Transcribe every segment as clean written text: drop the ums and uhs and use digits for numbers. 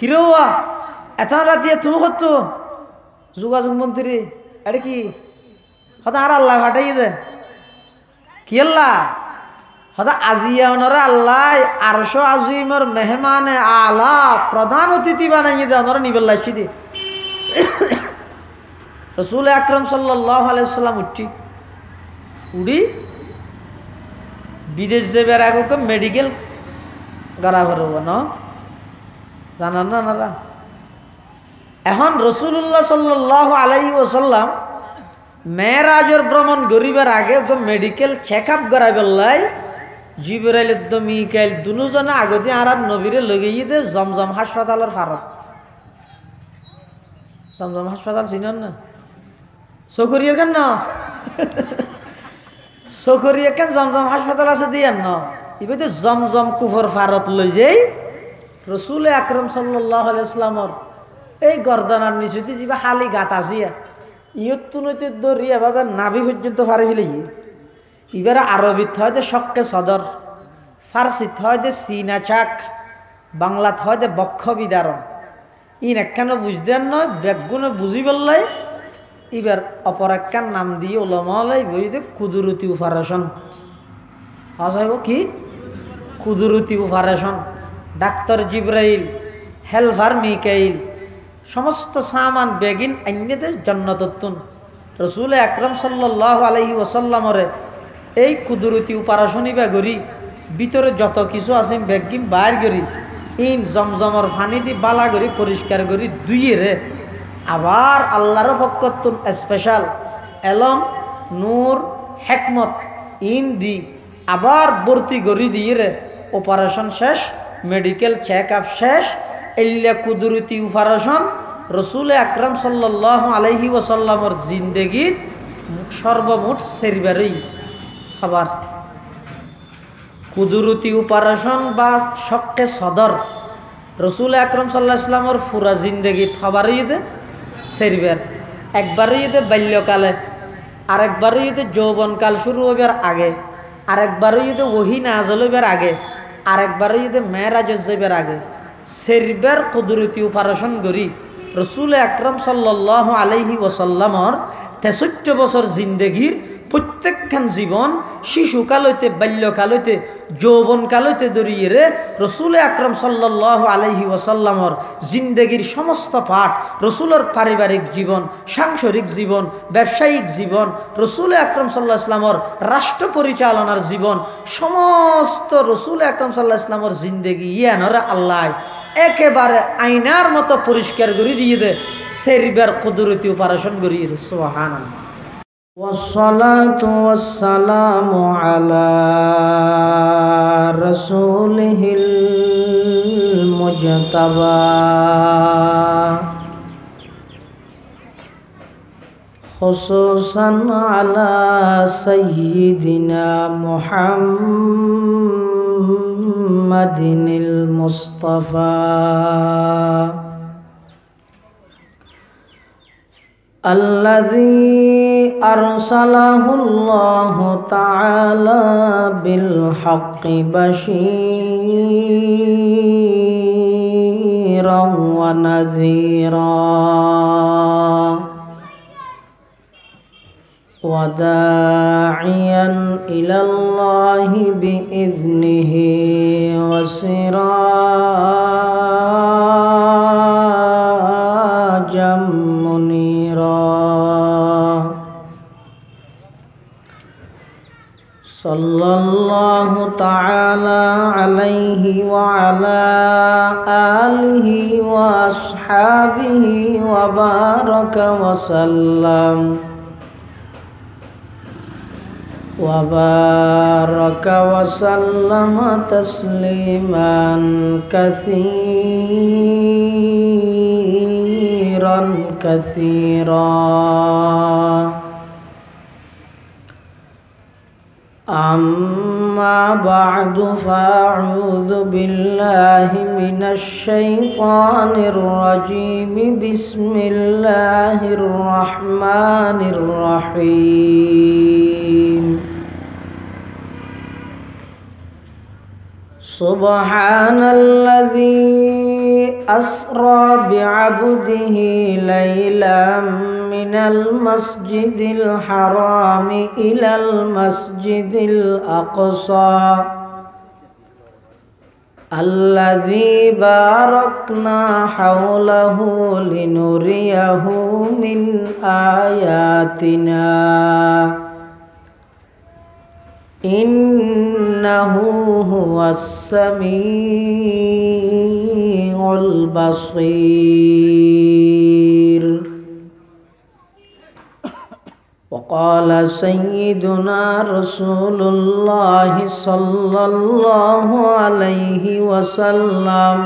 কিরোয়া এত রাতে তুমি হতো যোগাযোগ মন্ত্রী এটা কি হতা আর আল্লাহ ফাটাই দে কি আল্লাহ হতা আজিয়া ওনারা আল্লাহ আরশো আজিমর মেহমানে আলা প্রধান অতিথি বানাইয়ে দে ওনারা নিবেল্লাইছি দি রসুল আকরম সাল্লাল্লাহু আলাইহি সাল্লাম উড়ি বিদেশ যাবার আগে মেডিকেল গাড়া ভরব না জানান না ওনারা এখন রসুল্লাহ সাল্লাল্লাহু আলাইহি ওয়াসাল্লাম মেরাজের ভ্রমণ গরিবের আগে ওকে মেডিকেল চেক আপ করাইবার লাই জিবরাইল মিকাইল দুজনে আগতে আর নবীরে লগিয়ে দে জমজম হাসপাতালের ফারত জমজম হাসপাতাল চিনেন না চকরিয়ার কেন না চকরিয়া কেন জমজম হাসপাতাল আছে দিয়ে না এবার তো জমজম কুফর ফারত লই যাই রসুল আকরম সাল্লাল্লাহু আলাইহি ওয়াসাল্লামর এই গর্দানার নিচুতে যা খালি গাত আসিয়া ইয়ত্তু নৈতে দরিয়া ভাবে নাভি পর্যন্ত ফারে ফেলে এবারে আরবিত হয় যে শক্কে সদর, ফার্সিত হয় যে সিনা চাক, বাংলাত হয় যে বক্ষ বিদারণ। ইন একখানো বুঝদেন নয় ব্যাগুনে বুঝি বললাই এবার অপর একখান নাম দিয়ে ওলামালাই বইতে কুদরতি অপারেশন হসাইব কি কুদরতি অপারেশন। ডাক্তার জিব্রাইল হেলফার মিকাইল সমস্ত সামান বেগিন আইনেদের জন্নতত্তুন রসুল আকরম সাল্লাল্লাহু আলাইহি ওয়াসাল্লামরে এই কুদরতি অপারেশনই বা করি ভিতরে যত কিছু আছে বেগিন বাইর করি ইন জমজমর পানি দি বালা করি পরিষ্কার করি দুইয়ে রে আবার আল্লাহর পক্ষতুন স্পেশাল এলম নূর হেকমত ইন দি আবার ভর্তি করি দিয়ে রে অপারেশন শেষ, মেডিকেল চেক আপ শেষ। এল্লা কুদরতি অপারেশন রসুল আকরম সাল্লাল্লাহু আলাইহি ওয়াসাল্লামর জিন্দেগিত সর্বমোট সেরিবারই আবার কুদরতি অপারেশন বা শক্কে সদর রসুল আকরম সাল্লাল্লাহু আলাইহি ওয়াসাল্লামর পুরা জিন্দেগিত হবারই দে সেরিবার। একবারই দে বাল্যকালে, আরেকবারই দে যৌবনকাল শুরু হইবার আগে, আরেকবারই দে ওহী নাযিল হইবার আগে, আরেকবারই দে মেরাজ যাইবার আগে সেরিবার কুদরতি অপারেশন করি রসুল আকরম সাল্লাল্লাহু আলাইহি ওয়াসাল্লামর ৬৩ বছর জিন্দেগির প্রত্যেকখান জীবন শিশুকাল হইতে বাল্যকাল হইতে যৌবনকাল হইতে দরিয়ে রে রসুল আকরম সাল্লাল্লাহু আলাইহি ওয়াসাল্লামর জিন্দেগির সমস্ত পাঠ, রসুলের পারিবারিক জীবন, সাংসারিক জীবন, ব্যবসায়িক জীবন, রসুল আকরম সাল্লাল্লাহু আলাইহি ওয়াসাল্লামর রাষ্ট্র পরিচালনার জীবন, সমস্ত রসুল আকরম সাল্লাল্লাহু আলাইহি ওয়াসাল্লামর জিন্দেগি ইয়ানরে আল্লাহ একেবারে আয়নার মতো পরিষ্কার করে দিয়ে দে সেরিবার কুদরতি অপারেশন করিয়ে দে। সুবহানাল্লাহ। ওয়াসসালাতু ওয়াসসালামু আলা রাসূলিহিল মুজতাবা খুসুসান আলা সাইয়্যিদিনা মুহাম্মাদিনিল মুস্তাফা الذي أرسله الله تعالى بالحق بشيرا ونذيرا وداعيا إلى الله بإذنه وسراجا صلى الله تعالى عليه وعلى آله وأصحابه وبارك وسلم تسليما كثيرا أما بعد فأعوذ بالله من الشيطان الرجيم بسم الله الرحمن الرحيم سبحان الذي أسرى بعبده ليلا من المسجد الحرام إلى المسجد الأقصى الذي باركنا حوله لنريه من آياتنا إنه هو السميع البصير. وقال سيدنا رسول الله صلى الله عليه وسلم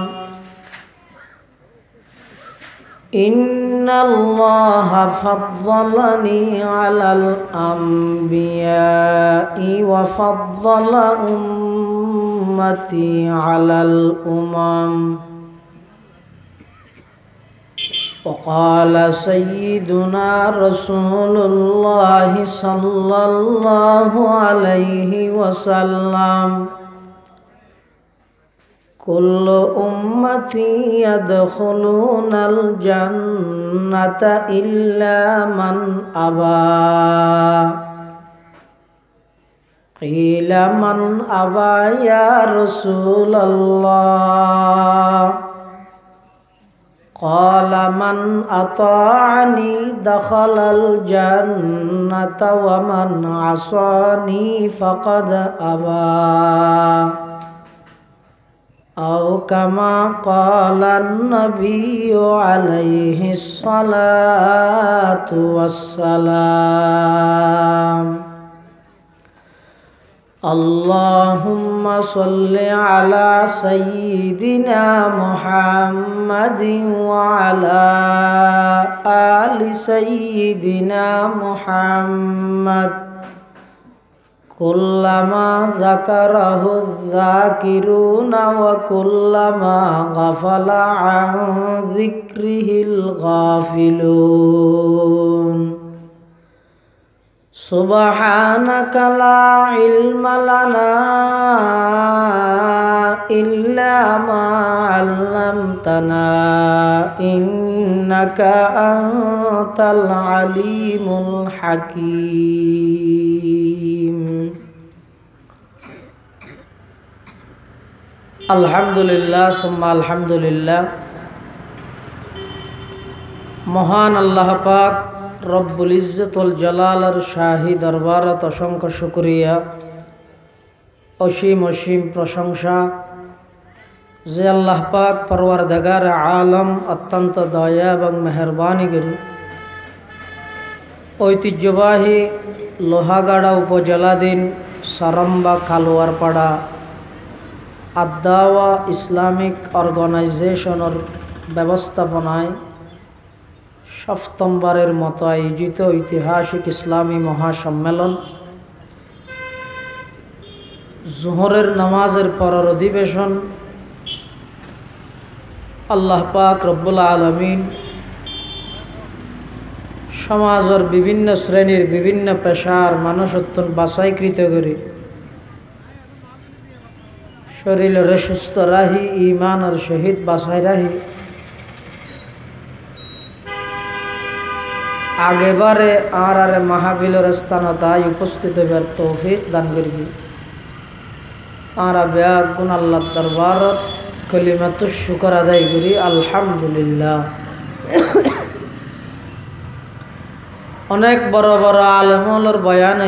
إن الله فضلني على الأنبياء وفضل أمتي على الأمم. وقال سيدنا رسول الله صلى الله عليه وسلم كل أمتي يدخلون الجنة إلا من أبى. قيل من أبى يا رسول الله؟ قال من أطاعني دخل الجنة ومن عصاني فقد أبى. أو كما قال النبي عليه الصلاة والسلام. اللهم صل على سيدنا محمد وعلى آل سيدنا محمد كلما ذكره الذاكرون وكلما غفل عن ذكره الغافلون. سبحانك لا علم لنا إلا ما علمتنا إنك أنت العليم الحكيم. আলহামদুলিল্লাহ সুম্মা আলহামদুলিল্লাহ। মহান আল্লাহ পাক রব্বুল ইজ্জতুল জালালের শাহী দরবারত অসংখ্য শুকরিয়া, অসীম অসীম প্রশংসা যে আল্লাহ পাক পরওয়ারদিগার আলম অত্যন্ত দয়া এবং মেহরবানি করে ঐতিহ্যবাহী লোহাগাড়া উপজেলাধীন সারম্বা কালোয়ারপাড়া আদ-দাওয়া ইসলামিক অর্গানাইজেশনের ব্যবস্থাপনায় সপ্তমবারের মতো আয়োজিত ঐতিহাসিক ইসলামী মহাসম্মেলন জোহরের নামাজের পরের অধিবেশন আল্লাহ পাক রব্বুল আলামিন সমাজের বিভিন্ন শ্রেণীর বিভিন্ন পেশার মানুষত্বন বাছাইকৃত করে শরীরের সুস্থ রাহি ইমানের সহিত বাছাই রাহি আগেবারে আর মাহফিলের স্থানতায় উপস্থিত হবার তৌফিক দান করবি। আর ব্যাগ গুণ আল্লাহ দরবারত কলিমাতু শুকর আদায় করি আলহামদুলিল্লাহ। অনেক বড় বড় আলেমুলের বয়ান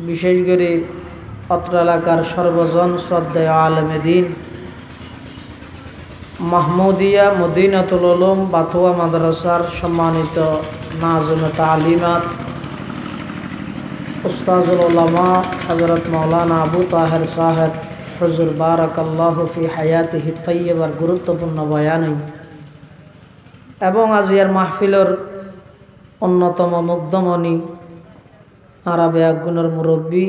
বিশেষ করে অত্র এলাকার সর্বজন শ্রদ্ধেয় আলেমে দ্বীন মাহমুদিয়া মদিনাতুল উলুম বাতুয়া মাদ্রাসার সম্মানিত নাজমে তালিমাত উস্তাজুল উলামা হযরত মাওলানা আবু তাহের সাহেব হুজুর বারাকাল্লাহু ফি হায়াতিহি তাইয়্যিবার গুরুত্বপূর্ণ বয়ান এবং আজিয়ার মাহফিলের অন্যতম মুগ্ধমণি আরবে একগুণের মুরব্বী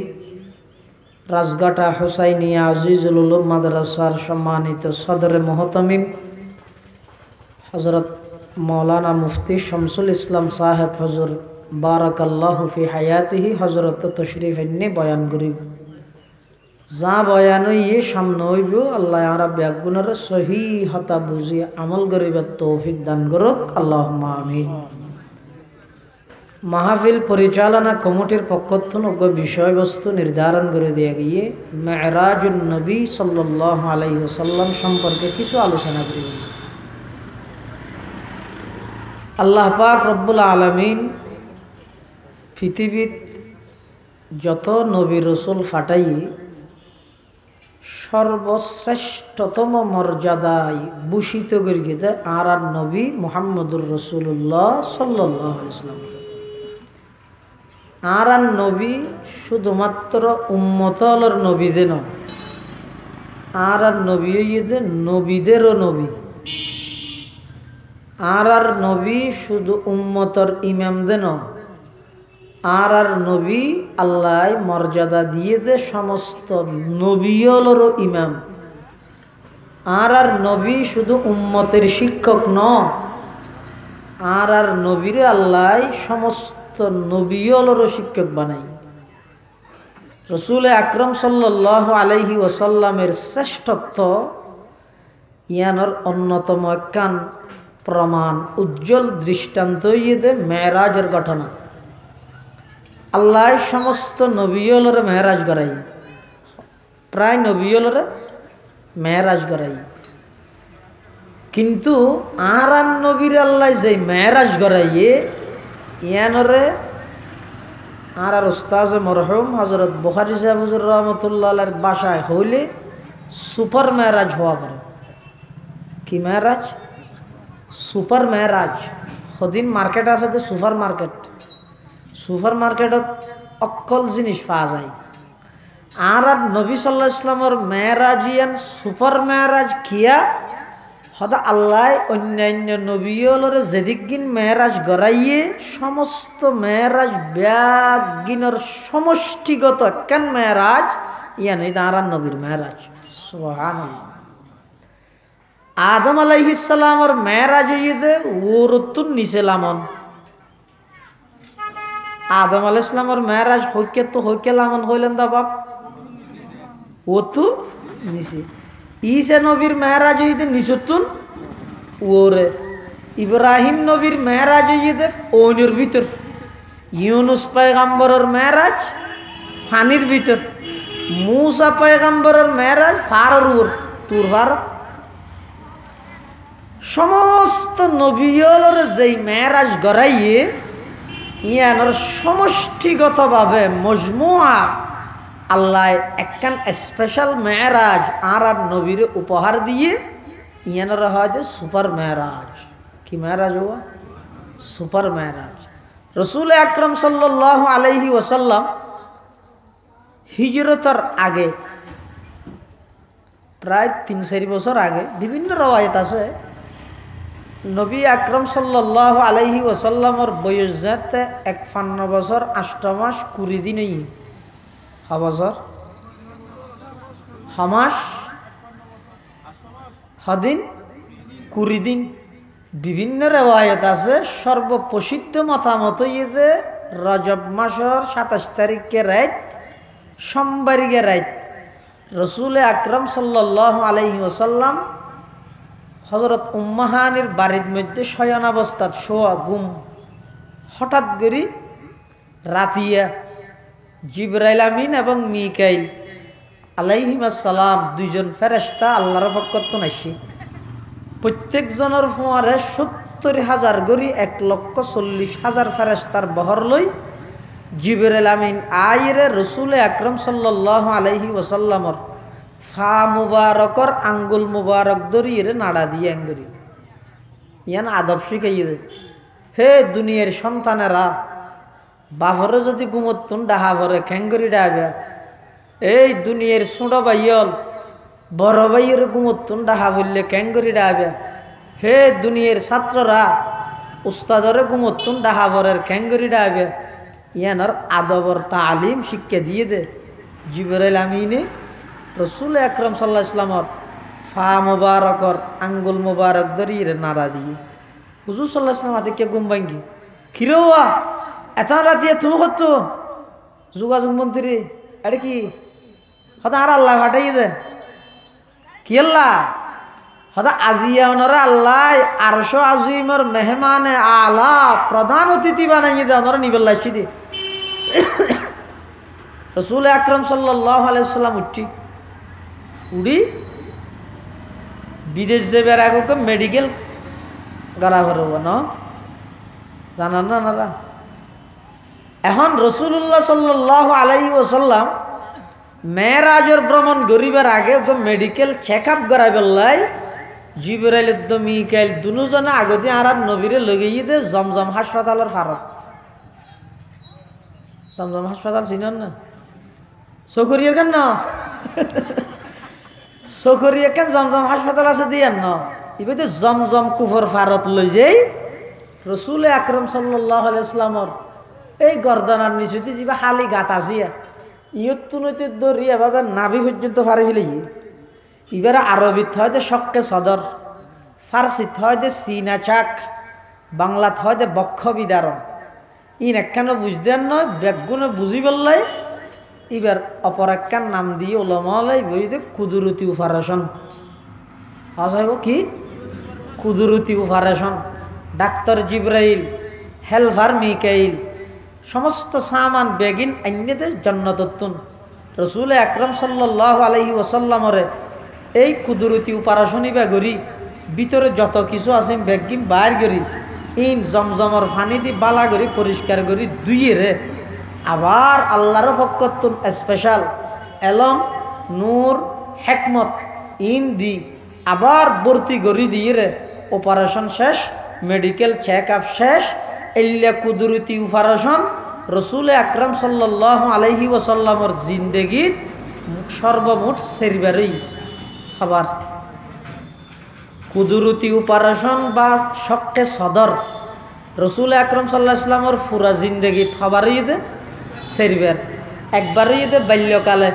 রাজগাটা হুসাইনিয়া আজিজুল উলুম মাদ্রাসার সম্মানিত সদরে মোহতামিম হযরত মাওলানা মুফতি শামসুল ইসলাম সাহেব হুজুর বারাকাল্লাহু ফি হায়াতিহি হযরত তশরিফ এনে বয়ান করিব। যা বয়ান হইয়ে সামনে হইব আল্লাহ আরা ব্যাগুণের সহি হতা বুঝি আমল করিবার তৌফিক দান করুক আল্লাহুম্মা আমিন। মাহফিল পরিচালনা কমিটির পক্ষ থেকে বিষয়বস্তু নির্ধারণ করে দিয়ে গিয়ে মেরাজুন নবী সাল্লাল্লাহু আলাইহি ওয়াসাল্লাম সম্পর্কে কিছু আলোচনা করি। আল্লাহ পাক রব্বুল আলামিন পৃথিবীত যত নবী রসুল ফাটাই সর্বশ্রেষ্ঠতম মর্যাদায় ভূষিত করে গেছে আর নবী মুহাম্মদুর রাসূলুল্লাহ সাল্লাল্লাহু আলাইহি ওয়াসাল্লাম। আর নবী শুধুমাত্র উম্মতর নবীদের নয়, আর নবী হইতে নবীদেরও নবী। আর নবী শুধু উম্মতর ইমামদের নয়, আর নবী আল্লাহ মর্যাদা দিয়ে দে সমস্ত নবীলরও ইমাম। আর নবী শুধু উম্মতের শিক্ষক ন, আর নবীরে আল্লাহ সমস্ত নবীলরও শিক্ষক বানাই। রসুল আকরম সাল্লাল্লাহু আলাইহি ওয়াসাল্লামের শ্রেষ্ঠত্ব ইয়ানোর অন্যতম একখান প্রমাণ উজ্জ্বল দৃষ্টান্ত ইয়ে মেরাজের ঘটনা। আল্লাহ সমস্ত নবীলরে মেহরাজ করাই, প্রায় নবীলরে মেহরাজ করাই, কিন্তু আর নবীর আল্লাহ যে মেহরাজ করাইয়ে ইয়ানরে আর উস্তাজ মরহুম হযরত বুখারী সাহেব হুজুর রহমাতুল্লাহ আলাইহির বাসায় হইলে সুপার মেহরাজ হওয়া করে। কি মেহরাজ? সুপার মেহরাজ। সদিন মার্কেট আছে তো সুপার মার্কেট, সুপার মার্কেটত অকল জিনিস পাওয়া যায়। আর নবী সাল্লাল্লাহু আলাইহি ওয়াসাল্লামের মেহরাজিয়ান সুপার মেহরাজ কিয়া সদা আল্লাহ অন্যান্য নবীলরে যেদিকগিন মেহরাজ গড়াইয়ে সমস্ত মেহরাজ ব্যাগিনের সমষ্টিগত একখান মেহরাজ ইয়ান এই আর নবীর মেহরাজ। সুবহানাল্লাহ। আদম আলাইহিস সালামের মেহরাজ হইতে ওরতুন নিচে লামন। আদম আলাইহিস সালামের মেহরাজ হইকে তো হইকে লামন হইলেন দা বাপ, ও তো নিচে। ঈসা নবীর মেহরাজ হইতে নিচতুন ওরে। ইব্রাহিম নবীর মেহরাজ হইতে ওইনের ভিতর। ইউনুস পয়গম্বরের মেহরাজ ফানির ভিতর। মূসা পয়গম্বরের মেহরাজ ফারর ওর তুর ফারত। সমস্ত নবীলর যেই মেহরাজ গড়াইয়ে ইয়ানোর সমষ্টিগতভাবে মজমুআ আল্লাহ একখান স্পেশাল মেহরাজ আর নবীর উপহার দিয়ে ইয়ানোর হয় যে সুপার মেহরাজ। কি মেহরাজ হওয়া? সুপার মেহরাজ। রসুল আকরম সাল্লাল্লাহু আলাইহি ওয়াসাল্লাম হিজরতের আগে প্রায় 3-4 বছর আগে, বিভিন্ন রওয়ায়াত আছে, নবী আকরম সাল্লাল্লাহু আলাইহি ওয়াসাল্লামের বয়স যাতে 51 বছর 8 মাস 20 দিন। বছর হামাস হদিন 20 দিন। বিভিন্ন রেওয়ায়ত আছে। সর্বপ্রসিদ্ধ মতামত যে রজব মাসের 27 তারিখে রাত, সোমবারিকে রাত রসুল আকরম সাল্লাল্লাহু আলাইহি ওয়াসাল্লাম হযরত উম্মাহানির বাড়ির মধ্যে শয়নাবস্থাত শোয়া গুম। হঠাৎ করে রাতিয়া জিবরাইল আমিন এবং মিকাইল আলাইহিমাস সালাম দুইজন ফেরেশতা আল্লাহর পক্ষ থেকে আসে। প্রত্যেকজনের ফুয়ারে 70,000 গরি 1,40,000 ফেরেশতার বহর লই জিবরাইল আমিন আইরে রসুল আকরম সাল্লাল্লাহু আলাইহি ওয়াসাল্লামর ফা মুবারকর আঙ্গুল মুবারক ধরিয়ে নাড়া দিয়ে আঙ্গুরি ইয়ান আদব শিখাইয়ে দে। হে দুনিয়ার সন্তানেরা, বাপরে যদি গুমতুন ডাহা ভরে খেঙ্গরি ডাবে, এই দুনিয়ার ছোট ভাইয়ল বড় ভাইয়ের গুমতুন ডাহা বললে খেঙ্গরি ডাবে। হে দুনিয়ার ছাত্ররা, উস্তাদরে গুমতুন ডাহা ভরের খেঙ্গরি ডাবে। ইয়ানোর আদবর তালিম শিক্ষা দিয়ে দে জিবরাইল আমিনে রসুল আকরম সাল্লাল্লাহু আলাইহি ওয়াসাল্লামর ফা মুবারকর আঙ্গুল মুবারক ধরিয়ে নাড়া দিয়ে হুজুর সাল্লাল্লাহু আলাইহি ওয়াসাল্লাম হাতে কে গুম ভাঙ্গি খিরোয়া এত রাতে তুমি হতো যোগাযোগ মন্ত্রী, এটা কি হতা আর আল্লাহ ফাটাই দে কি আল্লাহ হতা আজিয়া ওনারা আল্লাহ আরশো আজিমর মেহমানে আলা প্রধান অতিথি বানাইয়ে দে ওনারা নিবেল্লাইছি দি রসুল আকরম সাল্লাল্লাহু আলাইহি ওয়াসাল্লাম উড়ি বিদেশ যাবার আগে মেডিকেল গড়া করব না জানান না ওনারা এখন রসুল্লাহ সাল্লাল্লাহু আলাইহি ওয়াসাল্লাম মেরাজের ভ্রমণ গরিবের আগে মেডিকেল চেক আপ করাই বললাই জিবরাইল মিকাইল দুজনে আগতে আর নবীরে লগিয়ে দে জমজম হাসপাতালের ফারত জমজম হাসপাতাল চিনেন না চকরিয়ার কেন না চকরিয়া কেন জমজম হাসপাতাল আছে দিয়ান না এবার তো জমজম কুফর ফারত লই যাই রসুল আকরম সাল্লাল্লাহু আলাইহি ওয়াসাল্লামর এই গর্দানার নিচুতে যা খালি গাত আসিয়া ইয়ত্তু নৈতে দরিয়া ভাবে নাভি পর্যন্ত ফারে ফেলে এবার আরবিত হয় যে শক্কে সদর ফার্সিত হয় যে সিনা চাক বাংলাত হয় যে বক্ষ বিদারণ ইন একখানে বুঝতেন নয় ব্যাগুনে বুঝি বললাই এবার অপর একখান নাম দিয়ে ওলামালাই বই দে কুদরতি অপারেশন হসাইব কি কুদরতি অপারেশন ডাক্তার জিব্রাইল হেলফার মিকাইল সমস্ত সামান বেগিন আইনেদের জন্নতত্তুন রসুল আকরম সাল্লাল্লাহু আলাইহি ওয়াসাল্লামরে এই কুদরতি অপারেশনই বেগরি ভিতরে যত কিছু আছে বেগিন বাইর করি ইন জমজমর পানি দি বালা করি পরিষ্কার করি দুইয়ে রে আবার আল্লাহর পক্ষতুন স্পেশাল এলম নূর হেকমত ইন দি আবার ভর্তি করি দিয়ে রে অপারেশন শেষ মেডিকেল চেক আপ শেষ এল্লা কুদরতি অপারেশন রসুল আকরম সাল্লাল্লাহু আলাইহি ওয়াসাল্লামর জিন্দেগীত সর্বমোট সেরবারই আবার কুদরতি অপারেশন বা শক্কে সদর রসুল আকরম সাল্লাল্লাহু আলাইহি ওয়াসাল্লামর পুরা জিন্দেগীত হবারই দে সেরবার একবারই দে বাল্যকালে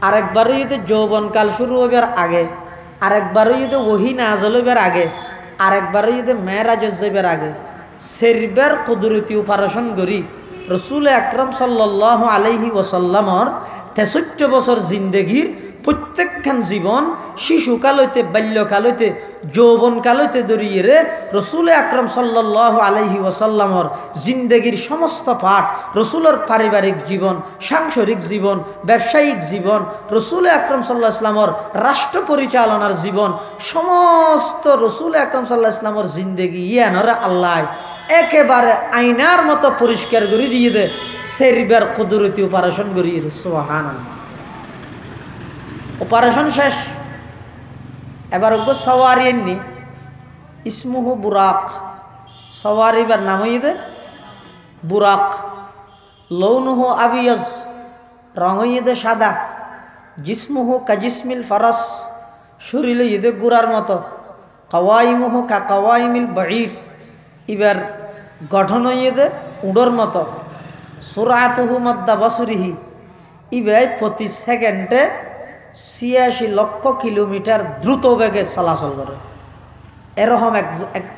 আরেকবারই দে যৌবনকাল শুরু হবার আগে আরেকবারই দে ওহী নাযিল হবার আগে আরেকবারই দে মেরাজ যাবার আগে সেরবার কুদরতি অপারেশন করি রসুল আকরম সাল্লাল্লাহু আলাইহি ওয়াসাল্লামর ৬৩ বছর জিন্দেগীর প্রত্যেকখান জীবন শিশুকাল হইতে বাল্যকাল হইতে যৌবনকাল হইতে দরিয়ে রে রসুল আকরম সাল্লাল্লাহু আলাইহি ওয়াসাল্লামর জিন্দেগীর সমস্ত পাঠ রসুলের পারিবারিক জীবন সাংসারিক জীবন ব্যবসায়িক জীবন রসুল আকরম সাল্লাল্লাহু আলাইহি ওয়াসাল্লামর রাষ্ট্র পরিচালনার জীবন সমস্ত রসুল আকরম সাল্লাল্লাহু আলাইহি ওয়াসাল্লামর জিন্দেগি ইয়ানরে আল্লাহ একেবারে আয়নার মতো পরিষ্কার করে দিয়ে দে সেরবার কুদরতি অপারেশন করিয়ে দে সুবহানাল্লাহ অপারেশন শেষ এবার ওকে সওয়ারি এমনি ইসমুহু বুরাক সওয়ারিবার নাম হইয়ে বুরাক লৌনুহু আবিয়াজ রং হইয়ে সাদা জিসমুহু কাজিসমিল ফরস শরীর ইদে গুড়ার মতো কাওয়াইমুহু কা কাওয়াইমিল বাঈর এবার গঠন হইয়ে উড়োর মতো সুরাতুহু মাদ্দা বসরিহি ইবার প্রতি সেকেন্ডে ৮৬ লক্ষ কিলোমিটার দ্রুত বেগে চলাচল করে এরকম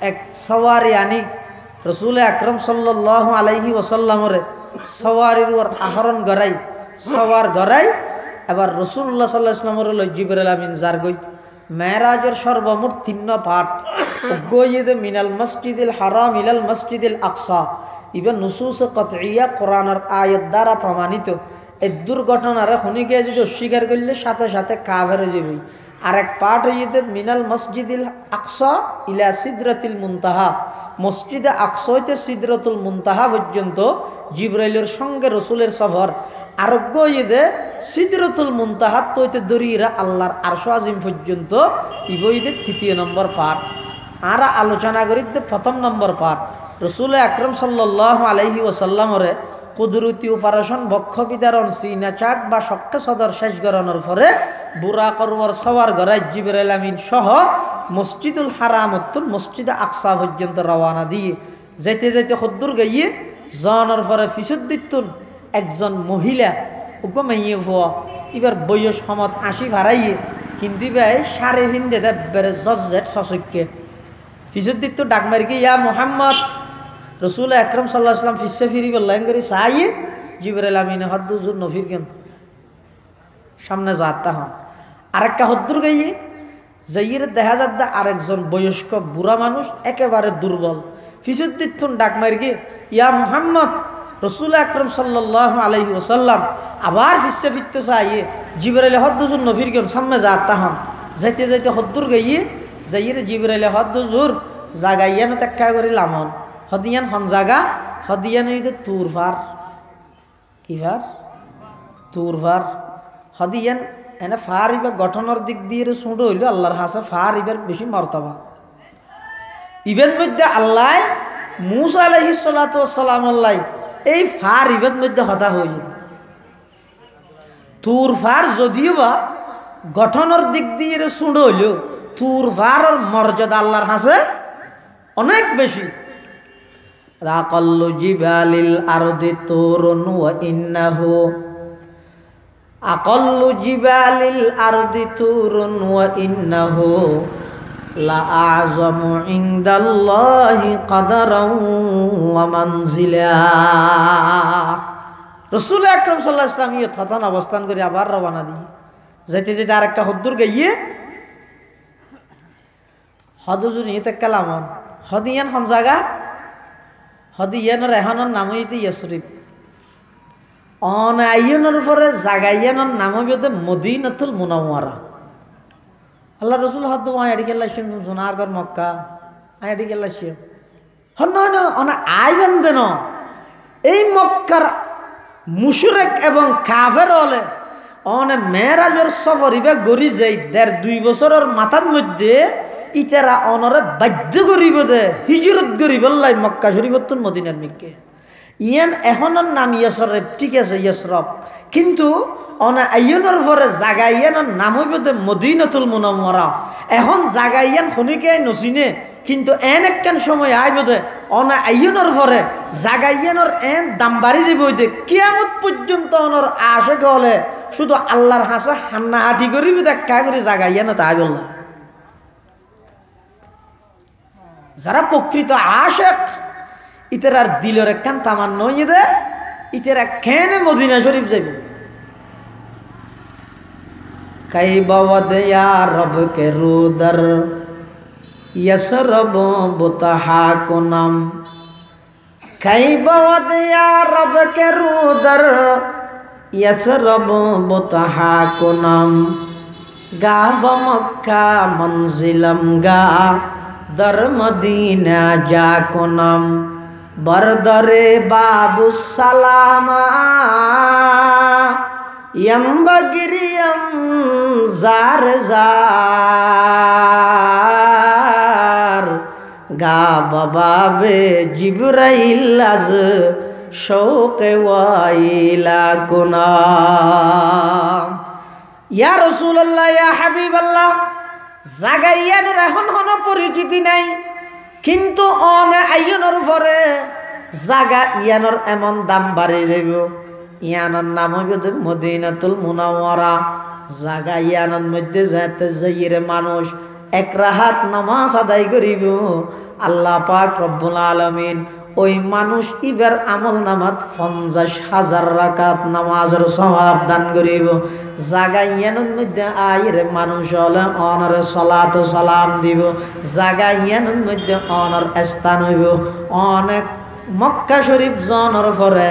এক সওয়ারি আনি রসুল আকরম সাল্লাল্লাহু আলাইহি ওয়াসাল্লামরে সওয়ারির ওর আহরণ গড়াই সওয়ার গড়াই এবার রসুল্লাহ সাল্লাল্লাহু আলাইহি ওয়াসাল্লামরে লই জিবরাইল আমিন যার গই মেরাজের সর্বমোট ৩ পাঠ গইয়ে মিনাল মসজিদিল হারাম ইলাল মসজিদিল আকসা ইবা নুসুস কতইয়া কোরআনের আয়াত দ্বারা প্রমাণিত এই দুর্ঘটনার শুনি গিয়ে যদি অস্বীকার করলে সাথে সাথে কাফের হয়ে যাবে আরেক পাঠ হইয়ে মিনাল মসজিদিল আকসা ইলা সিদরাতিল মুনতাহা মসজিদে আকসা হইতে সিদরাতুল মুনতাহা পর্যন্ত জিবরাইলের সঙ্গে রসুলের সফর আরোগ্য হইয়ে সিদরাতুল মুনতাহা হইতে দরিয়েরা আল্লাহর আরশ আজিম পর্যন্ত ইবইদের ৩য় নম্বর পাঠ আর আলোচনা করি ১ম নম্বর পাঠ রসুল আকরম সাল্লাল্লাহু আলাইহি ওয়াসাল্লামরে কুদরতি অপারেশন বক্ষ বিদারণ সিনা চাক বা শক্কে সদর শেষ গড়ানোর পরে বুরা করওয়ার সওয়ার গড়াই জিবরাইল আমিন সহ মসজিদুল হারামতুল মসজিদে আকসা পর্যন্ত রওনা দিয়ে যেতে যেতে হদ্দুর গাইয়ে জানার পরে ফিসুদ্দিতুন একজন মহিলা ওকে মাইয়ে ভুয়া এবার বয়স সমত ৮০ ভাড়াইয়ে কিন্তু ভাই সাড়ে ভিন্দে বেড়ে জজ্জেট সচক্ষে ফিসুদ্দিত ডাক মারিকে ইয়া মোহাম্মদ রসুল আকরম সাল্লাল্লাহু আলাইহি ওয়াসাল্লাম ফিসে ফিরি বললেন করে সাইয়ে জিবরাইল আমিন হাদ্দুজুর নফির কেন সামনে যাত্রা হন আরেকটা হদ্দুর গাইয়ে যাইয়ের দেখা যাচ্ছে আরেকজন বয়স্ক বুড়া মানুষ একেবারে দুর্বল ফিসুদ্দিন ডাক মারি গিয়ে ইয়া মুহাম্মদ রসুল আকরম সাল্লাল্লাহু আলাইহি ওয়াসাল্লাম আবার ফিরতে ফিরতে চাইয়ে জিবরাইল হদ্দুজুর নফির গন সামনে যাত্রা হন যাইতে যাইতে হদ্দুর গাইয়ে যাইয়ের জিবরাইল হদ্দুজুর জাগাইয়ান তেক্কা করি লামন হদিয়ান হন জাগা হদিয়ান হইতে তুর ভার কি ভার তুর ভার হদিয়ান এনে ফার ইবার গঠনের দিক দিয়ে ছোট হইল আল্লাহর হাসে ফার ইবার বেশি মর্তবা ইবের মধ্যে আল্লাহ মুসা আলাইহিস সালাতু ওয়াস সালাম আল্লাহ এই ফার ইবের মধ্যে হতা হইল তুর ফার যদিও বা গঠনের দিক দিয়ে ছোট হইল তুর ফারর মর্যাদা আল্লাহর হাসে অনেক বেশি রাকাল্লু জিবালিল আরদি তুরুন ওয়া ইন্নাহু আকাল্লু জিবালিল আরদি তুরুন ওয়া ইন্নাহু লা আযমু ইনদাল্লাহি কদরান ওয়া মানজিলা রাসূল আকরাম সাল্লাল্লাহু আলাইহি ওয়াসাল্লাম থাতান অবস্থান করে আবার রওনা দিয়ে যেতে যেতে আরেকটা হদ্দুর গাইয়ে হদুজুর নিতে কালাম হদিয়ান হন জায়গা হদিয়ানের এখনের নাম হইতে ইয়াসরিব অনাইয়নের পরে জাগাইয়ানের নাম হইতে মদিনাতুল মুনাওয়ারা আল্লাহ রসুল হদ আয়াডি গেলাইছেন সোনারগড় মক্কা আয়াডি গেলাইছে হন না অনা আইবেন দেন এই মক্কার মুশরিক এবং কাফের হলে অনে মেরাজের সফর ইবা গড়ি যাই 1.5-2 বছরের মাথার মধ্যে ইতারা অনরে বাধ্য করিব দে হিজরত করিব আল্লাহ মক্কা শরীফতুন মদিনার মিকে ইয়ান এখনের নাম ইয়াসরব ঠিক আছে ইয়াসরব কিন্তু অনা আইয়নের পরে জাগাইয়ানের নাম হইব দে মদিনাতুল মুনাওয়ারা এখন জাগাইয়ান খনিকে নচিনে কিন্তু এন একখান সময় আইব দে অনা আইয়নের পরে জাগাইয়ানের এন দাম বাড়ি যাব দে কিয়ামত পর্যন্ত অনর আশেক হলে শুধু আল্লাহর হাসে হান্না হাঁটি করিব দেখা করে জাগাইয়ান তাই বললা যারা প্রকৃত আশেক ইতারার দিলের একখান তামান নই দে ইতারা কেনে মদিনা শরীফ যাবে কাই বাওয়াদ ইয়া রব কে রুদর यसरब बुतहा कुनम कई बवद या रब के रुदर यसरब बुतहा कुनम गा बमक्का मंजिलम गा दर मदीना जा कुनम बरदरे बाबु सलामा यम बगिरियम जार जार गा बाबे जिब्राइल अज शौक वाइला कुनाम या रसूल अल्लाह या हबीब अल्लाह জাগাইয়ানোর এখন কোনো পরিচিতি নাই কিন্তু অনে আইয়নোর পরে জাগা ইয়ানোর এমন দাম বাড়ে যাইব ইয়ানোর নাম হইব মদিনাতুল মুনাওয়ারা জাগা ইয়ানোর মধ্যে যাতে যাইরে মানুষ এক রাহাত নামাজ আদায় করিব আল্লাহ পাক রব্বুল আলামিন ওই মানুষ ইবার আমল নামাত 50,000 রাকাত নামাজের সওয়াব দান করিব জাগাইয়ানোর মধ্যে আইরে মানুষ হলে অনরে সালাত ও সালাম দিব জাগাইয়ানোর মধ্যে অনর স্থান হইব অনেক মক্কা শরীফ জনের পরে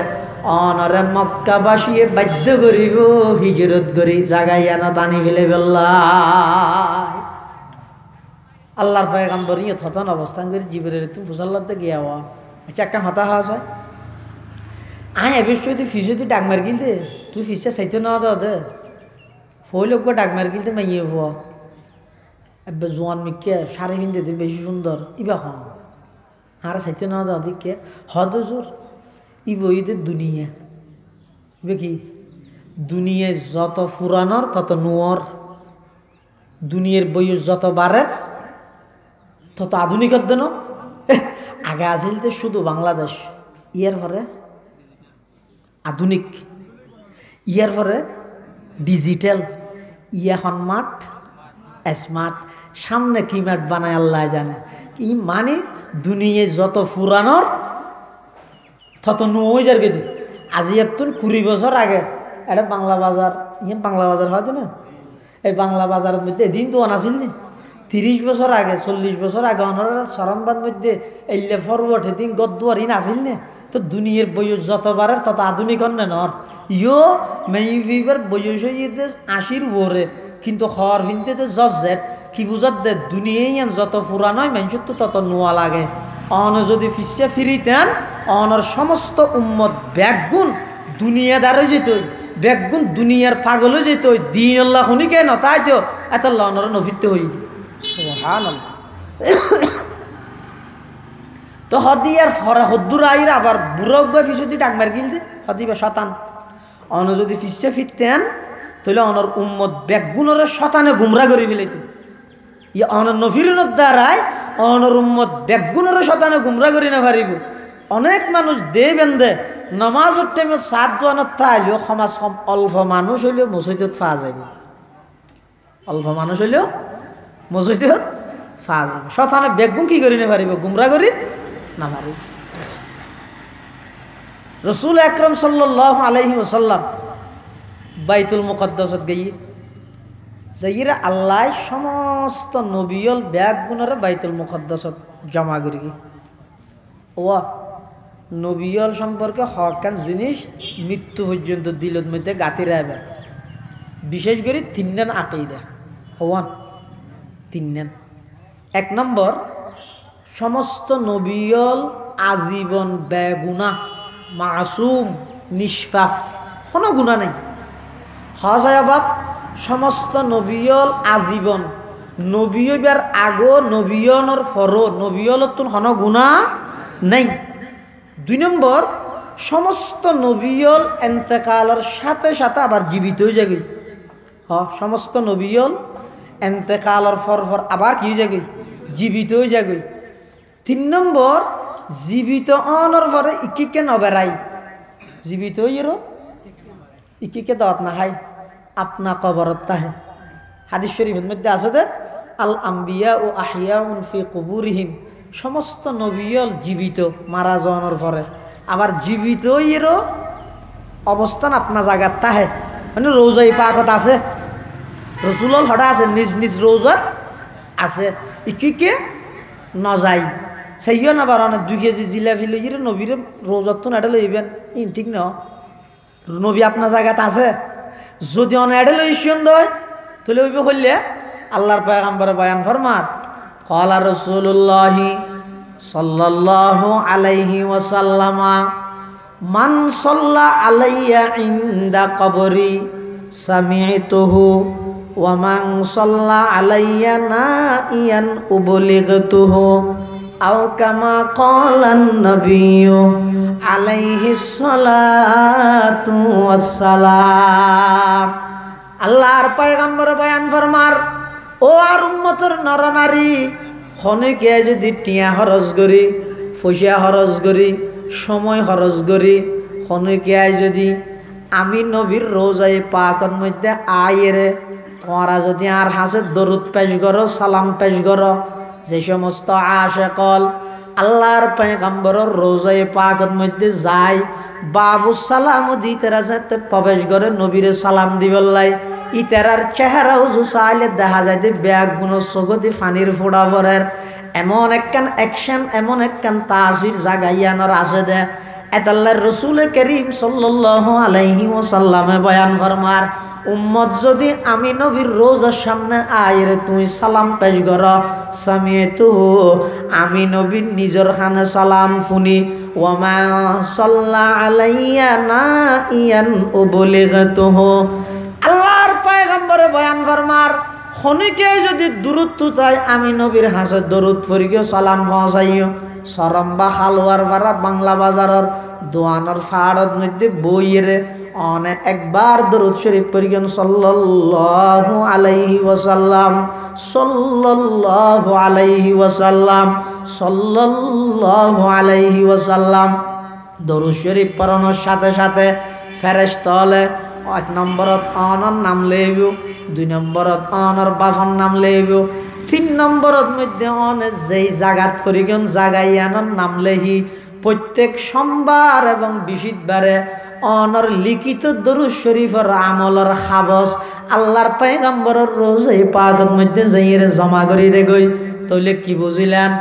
অনরে মক্কাবাসীয়ে বাধ্য করিব হিজরত করি জাগাইয়ানো টানি ফেলে বেল্লাই আল্লাহর পয়গম্বর ইয়ে থতন অবস্থান করে জিবরাইল তুমি ফুসাল্লাতে গিয়া হওয়া আচ্ছা একটা হতা হওয়া যায় আয় অবশ্যই তুই ফিসে তুই ডাক মার গিলতে তুই ফিসে চাইতে না দে ফই লোক ডাক মার গিলতে মাইয়ে হওয়া এবার জোয়ান মিকে শাড়ি কিনতে বেশি সুন্দর ইবা হন আর চাইতে না দিকে হদজুর ইব ইদের দুনিয়া ইবে কি দুনিয়ায় যত ফুরানোর তত নুয়র দুনিয়ার বয়স যত বাড়ের তত আধুনিকত দেন আগে আছিল তো শুধু বাংলাদেশ ইয়ার পরে আধুনিক ইয়ার পরে ডিজিটাল এখন মাঠ স্মার্ট সামনে কি মাঠ বানায় আল্লাহ জানে কি মানে দুনিয়ায় যত ফুরানোর তত নুই যার গেদি আজি এত 20 বছর আগে এটা বাংলা বাজার ইয়ে বাংলা বাজার হয় না, এই বাংলা বাজারের মধ্যে এদিন তো আনাছিল নি 30 বছর আগে 40 বছর আগে অনার সরমবাদ মধ্যে এলে ফরওয়ার্ড এদিন গদ্দুয়ার ইন আসিল নে। তো দুনিয়ার বয়স যতবারের তত আধুনিক অন্য নর ইও মেইবার বয়স হইতে 80-র ওরে, কিন্তু হর ভিনতে জজেট কি বুঝাত দে দুনিয়ায় যত পুরানো হয় মানুষের তো তত নোয়া লাগে। অন যদি ফিসে ফিরিতেন অনর সমস্ত উম্মত ব্যাগুণ দুনিয়াদার হয়ে যেত, ব্যাগুণ দুনিয়ার পাগল হয়ে যেত। দিন আল্লাহ শুনি কে নতাই তো এত আল্লাহ অনর নফিতে হই সুবহানাল্লাহ। তো হদিয়ার ফরা হদ্দুর আইর আবার বুড়ো ফিসদি ডাকমার গিলতে হদিবা শতান। অন যদি ফিসে ফিরতেন তাহলে অনর উম্মত ব্যাগুণের শতানে গুমরা করে ফেলাইত। ইয়ে অনর নফিরনের দ্বারাই অনর উম্মত ব্যাগুণের শতানে গুমরা করি না পারিব। অনেক মানুষ দে বেন্দে নমাজের টাইমে সাত দোয়ানত তাইলেও সমাজ অল্প মানুষ হইলেও মসজিদত ফা যাবে, অল্প মানুষ হইলেও মসজিদত ফা যাবে। শতানে ব্যাগুণ কি করি না পারিব, গুমরা করি না পারিব। রসুল আকরম সাল্লাল্লাহু আলাইহি ওয়াসাল্লাম বাইতুল মুকদ্দাসত গিয়ে যাইরা আল্লাহ সমস্ত নবিয়ল ব্যাগ গুণের বাইতুল মুকদ্দাসত জমা করি গিয়ে ও নবিয়ল সম্পর্কে হকান জিনিস মৃত্যু পর্যন্ত দিলত মধ্যে গাতি রাখবে। বিশেষ করে 3 আকিদা হওয়ান 3। 1 নম্বর, সমস্ত নবিয়ল আজীবন বেগুনা মাসুম নিষ্পাপ, কোনো গুণা নেই। হয় বাপ সমস্ত নবিয়ল আজীবন, নবিয়বার আগো নবিয়নের ফরো নবিয়লত তো হন গুণা নেই। 2 নম্বর, সমস্ত নবিয়ল এন্তেকালের সাথে সাথে আবার জীবিত হয়ে যাবে। সমস্ত নবিয়ল এন্তেকালের ফর আবার কি হয়ে যাবে, জীবিত হয়ে যাবে। 3 নম্বর, জীবিত অনর পরে ইকিকে নবেরাই, জীবিত হইয়ের ইকিকে দাওয়াত না হাই আপনা কবরত তাহে। হাদিস শরীফের মধ্যে আছে যে আল আম্বিয়া ও আহিয়াউন ফি কুবুরিহিম, সমস্ত নবিয়ল জীবিত মারা যাওয়ার পরে আবার জীবিত হইয়ের অবস্থান আপনা জায়গার তাহে, মানে রোজাই পাকত আছে, রসুলল হঠাৎ আছে নিজ নিজ রোজাত আছে, ইকিকে নজাই সেইও না বার অনেক 2 কেজি জিলাপি লইয়ে নবীর রোজত তো নেটে লইবেন ইন ঠিক ন, নবী আপনার জায়গাতে আছে। যদি অনেডে লইছেন দয় তাহলে ওইবে হইলে আল্লাহর পয়গম্বর বয়ান ফরমার ক্বালা রাসূলুল্লাহ সাল্লাল্লাহু আলাইহি ওয়াসাল্লাম মান সাল্লা আলাইয়া ইনদা কবরি সামি'তুহু ওয়া মান সাল্লা আলাইয়া নাইয়ান উবলিগতুহু আও কামা ক্বালান নবিয়্যু আলাইহিস সালাতু ওয়াসসালাম। আল্লাহর পয়গম্বর বয়ান ফরমার ও আর উম্মতের নরনারী, খনিকে যদি টিয়া খরচ করি, পয়সা খরচ করি, সময় খরচ করি, খনিকে যদি আমি নবীর রোজায়ে পাকের মধ্যে আইরে তোমরা যদি আর হাসে দরুদ পেশ করো, সালাম পেশ করো, যে সমস্ত আশিকল আল্লাহর পয়গম্বরের রোজায়ে পাকের মধ্যে যায় বাবু সালাম দিতেরা যাতে প্রবেশ করে নবীরে সালাম দিবল্লাই, ইতারার চেহারা উজু চাইলে দেখা যায় যে ব্যাগ গুলো চোখতি ফানির ফোড়া পরের এমন একখান অ্যাকশন, এমন একখান তাজির জাগাইয়ানোর আছে দে। এতাল্লাহর রসুল করিম সাল্লাল্লাহু আলাইহি ওয়াসাল্লামে বয়ান ফরমার উম্মত যদি আমি নবীর রোজার সামনে আইরে তুই সালাম পেশ কর, সামিয়তু আমি নবীর নিজের খানে সালাম শুনি, ওয়া মা সাল্লা আলাইয়া নাইয়ান উবলিগতুহু। আল্লাহর পয়গম্বরে বয়ান ফরমার খনিকে যদি দূরত তুতাই আমি নবীর হাসে দরুদ ফরিকে সালাম পৌঁছাইও। সরম বা হালুয়ার ভাড়া বাংলা বাজারের দোয়ানোর ফাড়ত মধ্যে বইয়েরে অনেক একবার দরুদ শরীফ পড়িগেন সাল্লাল্লাহু আলাইহি ওয়াসাল্লাম, সাল্লাল্লাহু আলাইহি ওয়াসাল্লাম, সাল্লাল্লাহু আলাইহি ওয়াসাল্লাম। দরুদ শরীফ পড়ানোর সাথে সাথে ফেরেশতা হলে 1 নম্বরত অনর নাম লইব, 2 নম্বরত অনর বাফন নাম লইব, 3 নম্বরত মধ্যে অনে যেই জাগাত পরিগণ জাগাইয়ানোর নাম লেহি প্রত্যেক সোমবার এবং বৃহস্পতিবারে অনর লিখিত দরুদ শরীফের আমলর হাবস আল্লাহর পয়গম্বরের রোজে পাকের মধ্যে যাইরে জমা করে দে গই। তাহলে কি বুঝিলেন?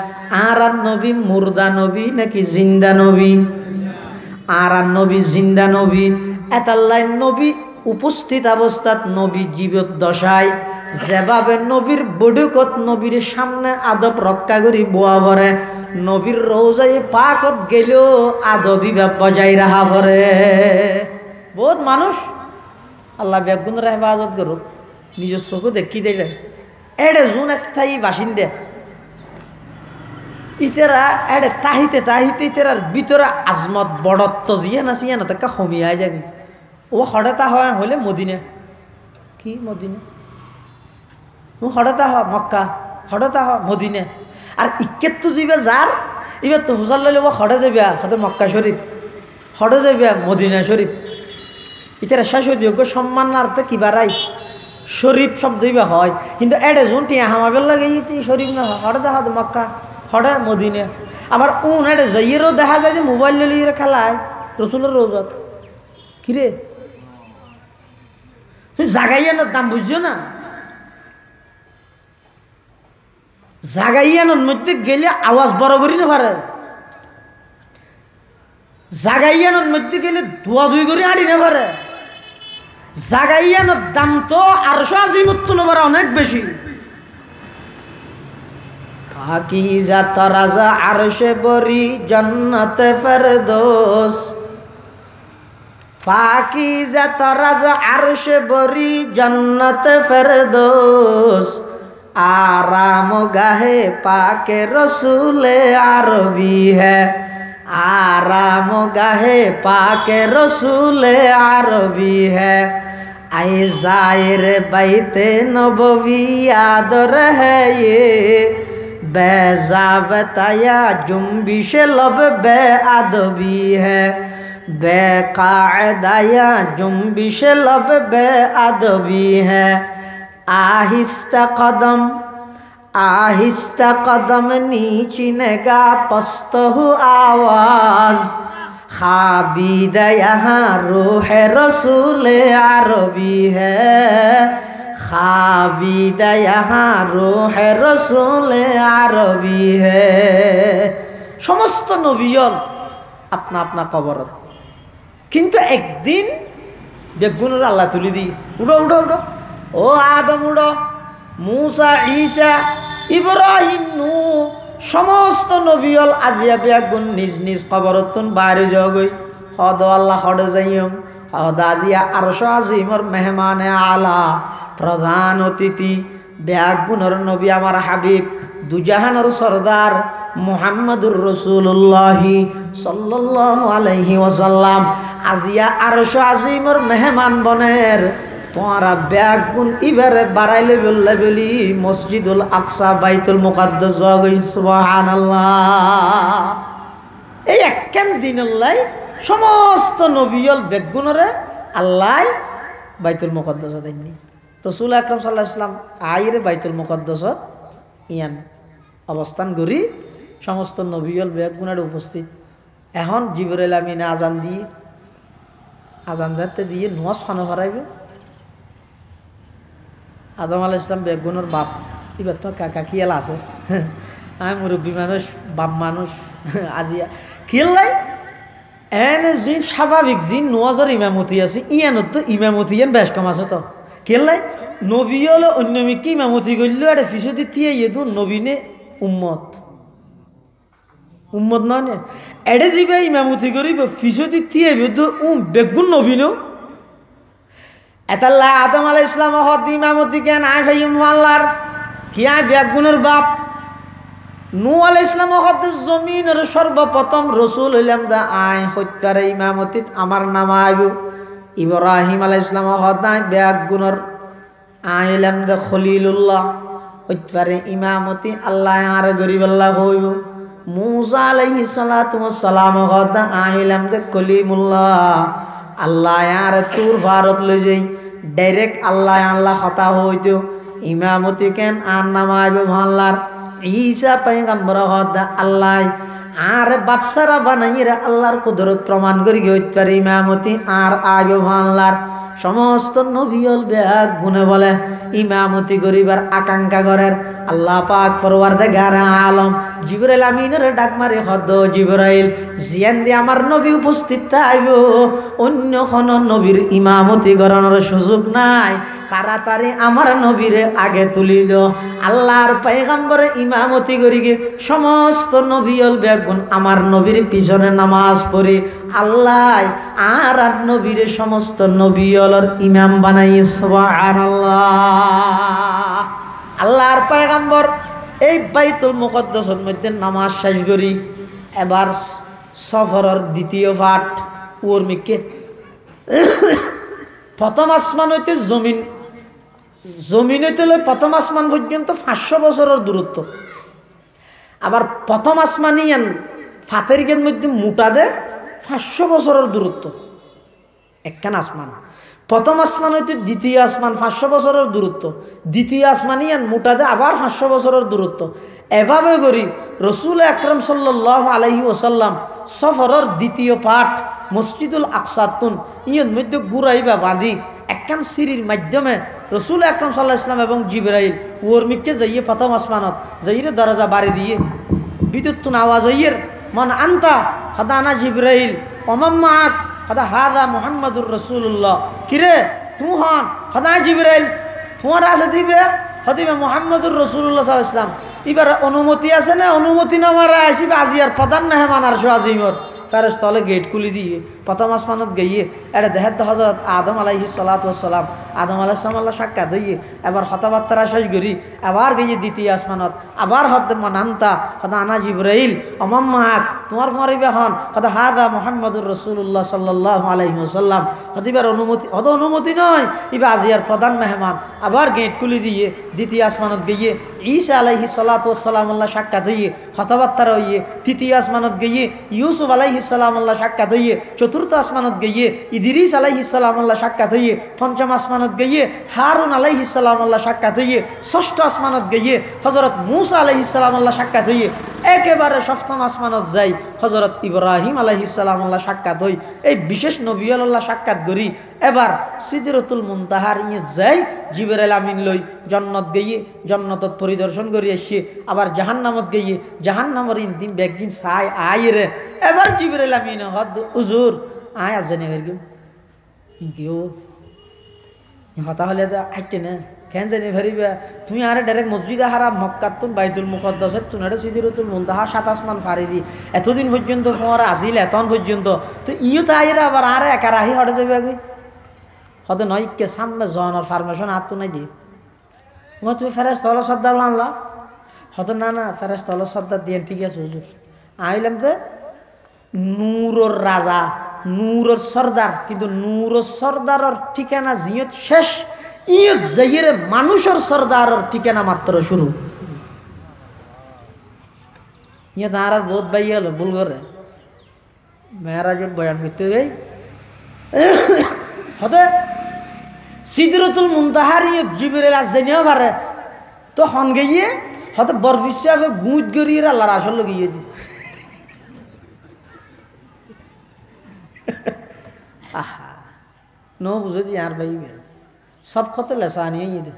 আর নবী মুর্দা নবী নাকি জিন্দা নবী? আর নবী জিন্দা নবী। এতাল্লাই নবী উপস্থিত অবস্থাত নবী জীবত দশায় যেভাবে নবীর বডুকত নবীর সামনে আদব রক্ষা করি বোয়া ভরে, নবীর রোজায় পাকত গেলেও আদবি বজাই রাখা ভরে। বহুত মানুষ আল্লাহ বেগুনের হেফাজত করুক, নিজের চোখে দেখি দেয় এডে জুন স্থায়ী বাসিন্দা ইতেরা এডে তাহিতে তাহিতে ইতেরার ভিতরে আজমত বড়ত্ব জিয়া না সিয়া না তাকে কমিয়ায় যাবে। ও হঠাৎ হয় হলে মদিনা কি মদিনা, ও হঠাৎ হ মক্কা, হঠাৎ হ মদিনা। আর ইকেত তো যাবে যার এবার তো হুজার লইলে ও হঠে যাবে হয়তো মক্কা শরীফ, হঠে যাবে মদিনা শরীফ। ইতারা শেষ হয়ে যোগ্য সম্মানার্থে কি বাড়াই শরীফ শব্দ ইবা হয়, কিন্তু এডে জুন টিয়া হামাবের লাগে শরীফ না হঠে দেখা মক্কা হঠে মদিনা। আবার উন এডে যাইয়েরও দেখা যায় যে মোবাইল লিয়ে খেলায় রসুলের রোজাত কিরে তুমি জাগাইয়ানোর দাম বুঝছো না? জাগাইয়ানোর মধ্যে গেলে আওয়াজ বড় করি না পারে, জাগাইয়ানোর মধ্যে গেলে ধোয়া ধুই করে আড়ি না পারে। জাগাইয়ানোর দাম তো আরশো আজিমত পারে অনেক বেশি। পাকিজা তরাজা আরশে বরি জান্নাতে ফেরদৌস, পাকিজা তরাজা আরশে বরি জান্নাতে ফেরদৌস, आराम गाहे पाके रसूले अरबी है, आराम गाहे पाके रसूले अरबी है। आई जाहिर बैते नबवी याद रहे ये, बेजा बताया जुम्बिश लब बे अदबी है, बेकायदाया जुम्बिश लब बे अदबी है। आहिस्ता कदम नीचिनेगा पस्त हो आवाज, खाबीद यहाँ रूह रसूल अरबी है, खाबीद यहाँ रूह रसूल अरबी है। समस्त नबियल अपना अपना कबर, किन्तु एक दिन बेगुनर आल्लाह तुली दी उड़ो उड़ो उड़ो ও আদম উড়ো, মুসা ঈসা ইব্রাহিম নূহ সমস্ত নবিয়ল আজিয়া বেগুন নিজ নিজ কবরতুন বাইরে জগই হদ আল্লাহ হদে যাইম হদ আজিয়া আরশ আজিমর মেহমানে আলা প্রধান অতিথি বেগুনর নবী আমার হাবিব দুজাহানের সরদার মুহাম্মদুর রাসূলুল্লাহ সাল্লাল্লাহু আলাইহি ওয়াসাল্লাম আজিয়া আরশ আজিমর মেহমান বনের তোমারা ব্যাগুন ইবারে বাড়াইলে বললে বলি মসজিদুল আকসা বাইতুল মুকাদ্দাস জগই সুবহানাল্লাহ। এই একখান দিনল্লাই সমস্ত নবিয়ল বেগুনরে আল্লাহ বাইতুল মুকাদ্দাস দেননি। রাসূল আকরাম সাল্লাল্লাহু আলাইহি ওয়াসাল্লাম আইরে বাইতুল মুকাদ্দাস ইয়ান অবস্থান করি সমস্ত নবিয়ল বেগুনের উপস্থিত। এখন জিবরাইল আমিন আজান দিয়ে আজান যাতে দিয়ে নামাজ খানো হারাইবে। আদম আলাইহিস সালাম বেগুনের বাপ, এবার তো কাকা কিয়াল আছে, আমি মুরব্বী মানুষ বাপ মানুষ আজিয়া খেললাই এনে যিন স্বাভাবিক যিন নোয়াজর ইমামতি আছে ইয়ানত তো ইমামতি ইয়ান বেশ কম আছে তো খেললাই নবী হলে অন্য কি ইমামতি করলেও এটা ফিসদি থিয়ে ইয়েদু নবীনে উম্মত উম্মত নয় নে এডে যাবে ইমামতি করিব ফিসদি থিয়ে বেগুন নবীনও এতাল্লাহ আদম আলাইহিস সালাম হদ ইমামতি কেন আই ভাইম আল্লাহর কি আই বেগুনের বাপ নূহ আলাইহিস সালাম হদ জমিনের সর্বপ্রথম রাসূল হইলাম দা আই হত্যার ইমামতিত আমার নাম আইব। ইব্রাহিম আলাইহিস সালাম হদ আই বেগুনের আই হইলাম দা খলিলুল্লাহ হত্যারে ইমামতি আল্লাহ আর গরিবাল্লাহ হইব। মুসা আলাইহিস সালাতু ওয়াস সালাম হদ আই হইলাম দা কলিমুল্লাহ আল্লাহ আর তুর ভারত লই যাই ডাইরেক্ট আল্লাহ আল্লাহ কথা হইতো ইমামতি কেন আর নামাইবে মহল্লার ঈসা পয়গম্বর হদ আল্লাহ আর বাপসারা বানাইরা আল্লাহর কুদরত প্রমাণ করি হইতে পারে ইমামতি আর আয়ো আল্লাহর সমস্ত নবীল ব্যাগ গুনে বলে ইমামতি গরিবার আকাঙ্ক্ষা করেন আল্লাহ পাক পরওয়ারদিগার আলম জিবরাইল আমিনের ডাক মারে হদ জিবরাইল জিয়ান দি আমার নবী উপস্থিত থাইব অন্য কোন নবীর ইমামতি করানোর সুযোগ নাই তাড়াতাড়ি আমার নবীরে আগে তুলি দাও আল্লাহর পয়গম্বরে ইমামতি করি গে সমস্ত নবীল ব্যাগুন আমার নবীর পিছনে নামাজ পড়ি আল্লাহ আর নবীরে সমস্ত নবীলর ইমাম বানাই সুবহানাল্লাহ আল্লাহর পয়গম্বর এই বাইতুল মুকদ্দাসের মধ্যে নামাজ শেষ করি এবার সফরের দ্বিতীয় পাঠ ওর মিকে প্রথম আসমান হইতে জমিন হইতে প্রথম আসমান পর্যন্ত 500 বছরের দূরত্ব আবার প্রথম আসমানিয়ান ফাতের গের মধ্যে মোটা দে 500 বছরের দূরত্ব একখান আসমান প্রথম আসমান হইতে দ্বিতীয় আসমান 500 বছরের দূরত্ব দ্বিতীয় আসমানিয়ান মোটা দে আবার 500 বছরের দূরত্ব এভাবে করি রসুল আকরাম সাল্লাল্লাহু আলাইহি ওয়াসাল্লাম সফরের দ্বিতীয় পাঠ মসজিদুল আকসাতুন ইয়ের মধ্যে ঘুরাইবা বাঁধি একখান সিঁড়ির মাধ্যমে রসুল আকরাম সাল্লাল্লাহু আলাইহি ওয়াসাল্লাম এবং জিবরাইল ওর মিকে যাইয়ে প্রথম আসমানত যাইয়ে দরজা বাড়ি দিয়ে বিদ্যুৎ আওয়াজ হইয়ের মান আনতা হাদানা জিবরাইল ওমাম্মাক হদা হাদা মুহাম্মাদুর রাসূলুল্লাহ কিরে তুই হন হদা জিবরাইল তোমার আছে দিবে হদিবে মুহাম্মাদুর রাসূলুল্লাহ সাল্লাল্লাহু আলাইহি ওয়াসাল্লাম এবার অনুমতি আছে না অনুমতি না মারা আসিবে আজিয়ার প্রধান মেহমান আর আজিমর ফেরেশতা তলে গেট খুলি দিয়ে প্রথম আসমানত গিয়ে এটা দেখাত হযরত আদম আলাইহিস সালাতু ওয়াস সালাম আদম আলাইহিস সালাম আল্লাহ সাক্ষাৎ হইয়ে এবার কথাবার্তা শেষ করি আবার গিয়ে দ্বিতীয় আসমানত আবার হদ মানান্তা হদা আনা জিবরাইল ওমাম্মাক তোমার পরিবে হন হদা হাদা মুহাম্মাদুর রাসূলুল্লাহ সাল্লাল্লাহু আলাইহি ওয়াসাল্লাম হদিবার অনুমতি নয় ইবা আজিয়ার প্রধান মেহমান আবার গেট খুলি দিয়ে দ্বিতীয় আসমানত গিয়ে ঈসা আলাইহিস সালাতু ওয়াস সালাম আল্লাহ সাক্ষাৎ হইয়ে কথাবার্তা হইয়ে তৃতীয় আসমানত গিয়ে ইউসুফ আলাইহিস সালাম আল্লাহ সাক্ষাৎ হইয়ে চতুর্থ আসমানত গিয়ে ইদ্রিস আলাইহিস সালাম আল্লাহ সাক্ষাৎ হইয়ে পঞ্চম আসমানত গিয়ে হারুন আলাইহিস সালাম আল্লাহ সাক্ষাৎ হইয়ে ষষ্ঠ আসমানত গিয়ে হযরত মূসা আলাইহিস সালাম আল্লাহ সাক্ষাৎ হইয়ে একেবারে সপ্তম আসমানত যাই হযরত ইব্রাহিম আলাইহিস সালাম আল্লাহ সাক্ষাৎ হই এই বিশেষ নবী আল্লাহ সাক্ষাৎ করি এবার সিদরাতুল মুনতাহার যাই জিবরাইল আমিন লই জান্নাত গিয়ে জান্নাতত পরিদর্শন করি আসি আবার জাহান্নামত গিয়ে জাহান্নামের ইনদিন বেগিন সাই আইরে এবার জিবরাইল আমিন হদ হুজুর আয় আজ জানি বেরগম কিও হতা হলে আইতে না কেন জানি ভরিবা তুমি আরে ডাইরেক্ট মসজিদে হারাম মক্কাতুন বাইতুল মুকদ্দাসত তুনারে সিদরাতুল মুনতাহা 7 আসমান ফাড়ি দি এতদিন পর্যন্ত তোমার আসিল এতন পর্যন্ত তো ইও তো আইরা আবার আরে একা রাহি হটে যাবে আগে হতে নয় কে সামনে জনের ফার্মেশন হাত তো নাই দিয়ে তুমি ফেরেস তল সর্দার আনলা হতে না ফেরেস তল সর্দার দিয়ে ঠিক আছে হুজুর আইলাম তো নূরর রাজা নূরর সর্দার কিন্তু নূরর সর্দারর ঠিকানা জিয়ত শেষ ইয়ত যাইরে মানুষের সর্দারর ঠিকানা মাত্র শুরু ইয়ে তার আর বহুত বাই হলো ভুল করে মেয়েরাজুর বয়ান করতে যাই হতে সিদরাতুল মুনতাহার ইয়ত জিবরাইল আজ জানিও পারে তো হন গিয়ে হতে বরফিসে গুঁজ গড়িয়ে আল্লাহর আসল গিয়ে দি আহা নো বুঝে দি আর ভাই সব কথা লেসা নিয়ে দে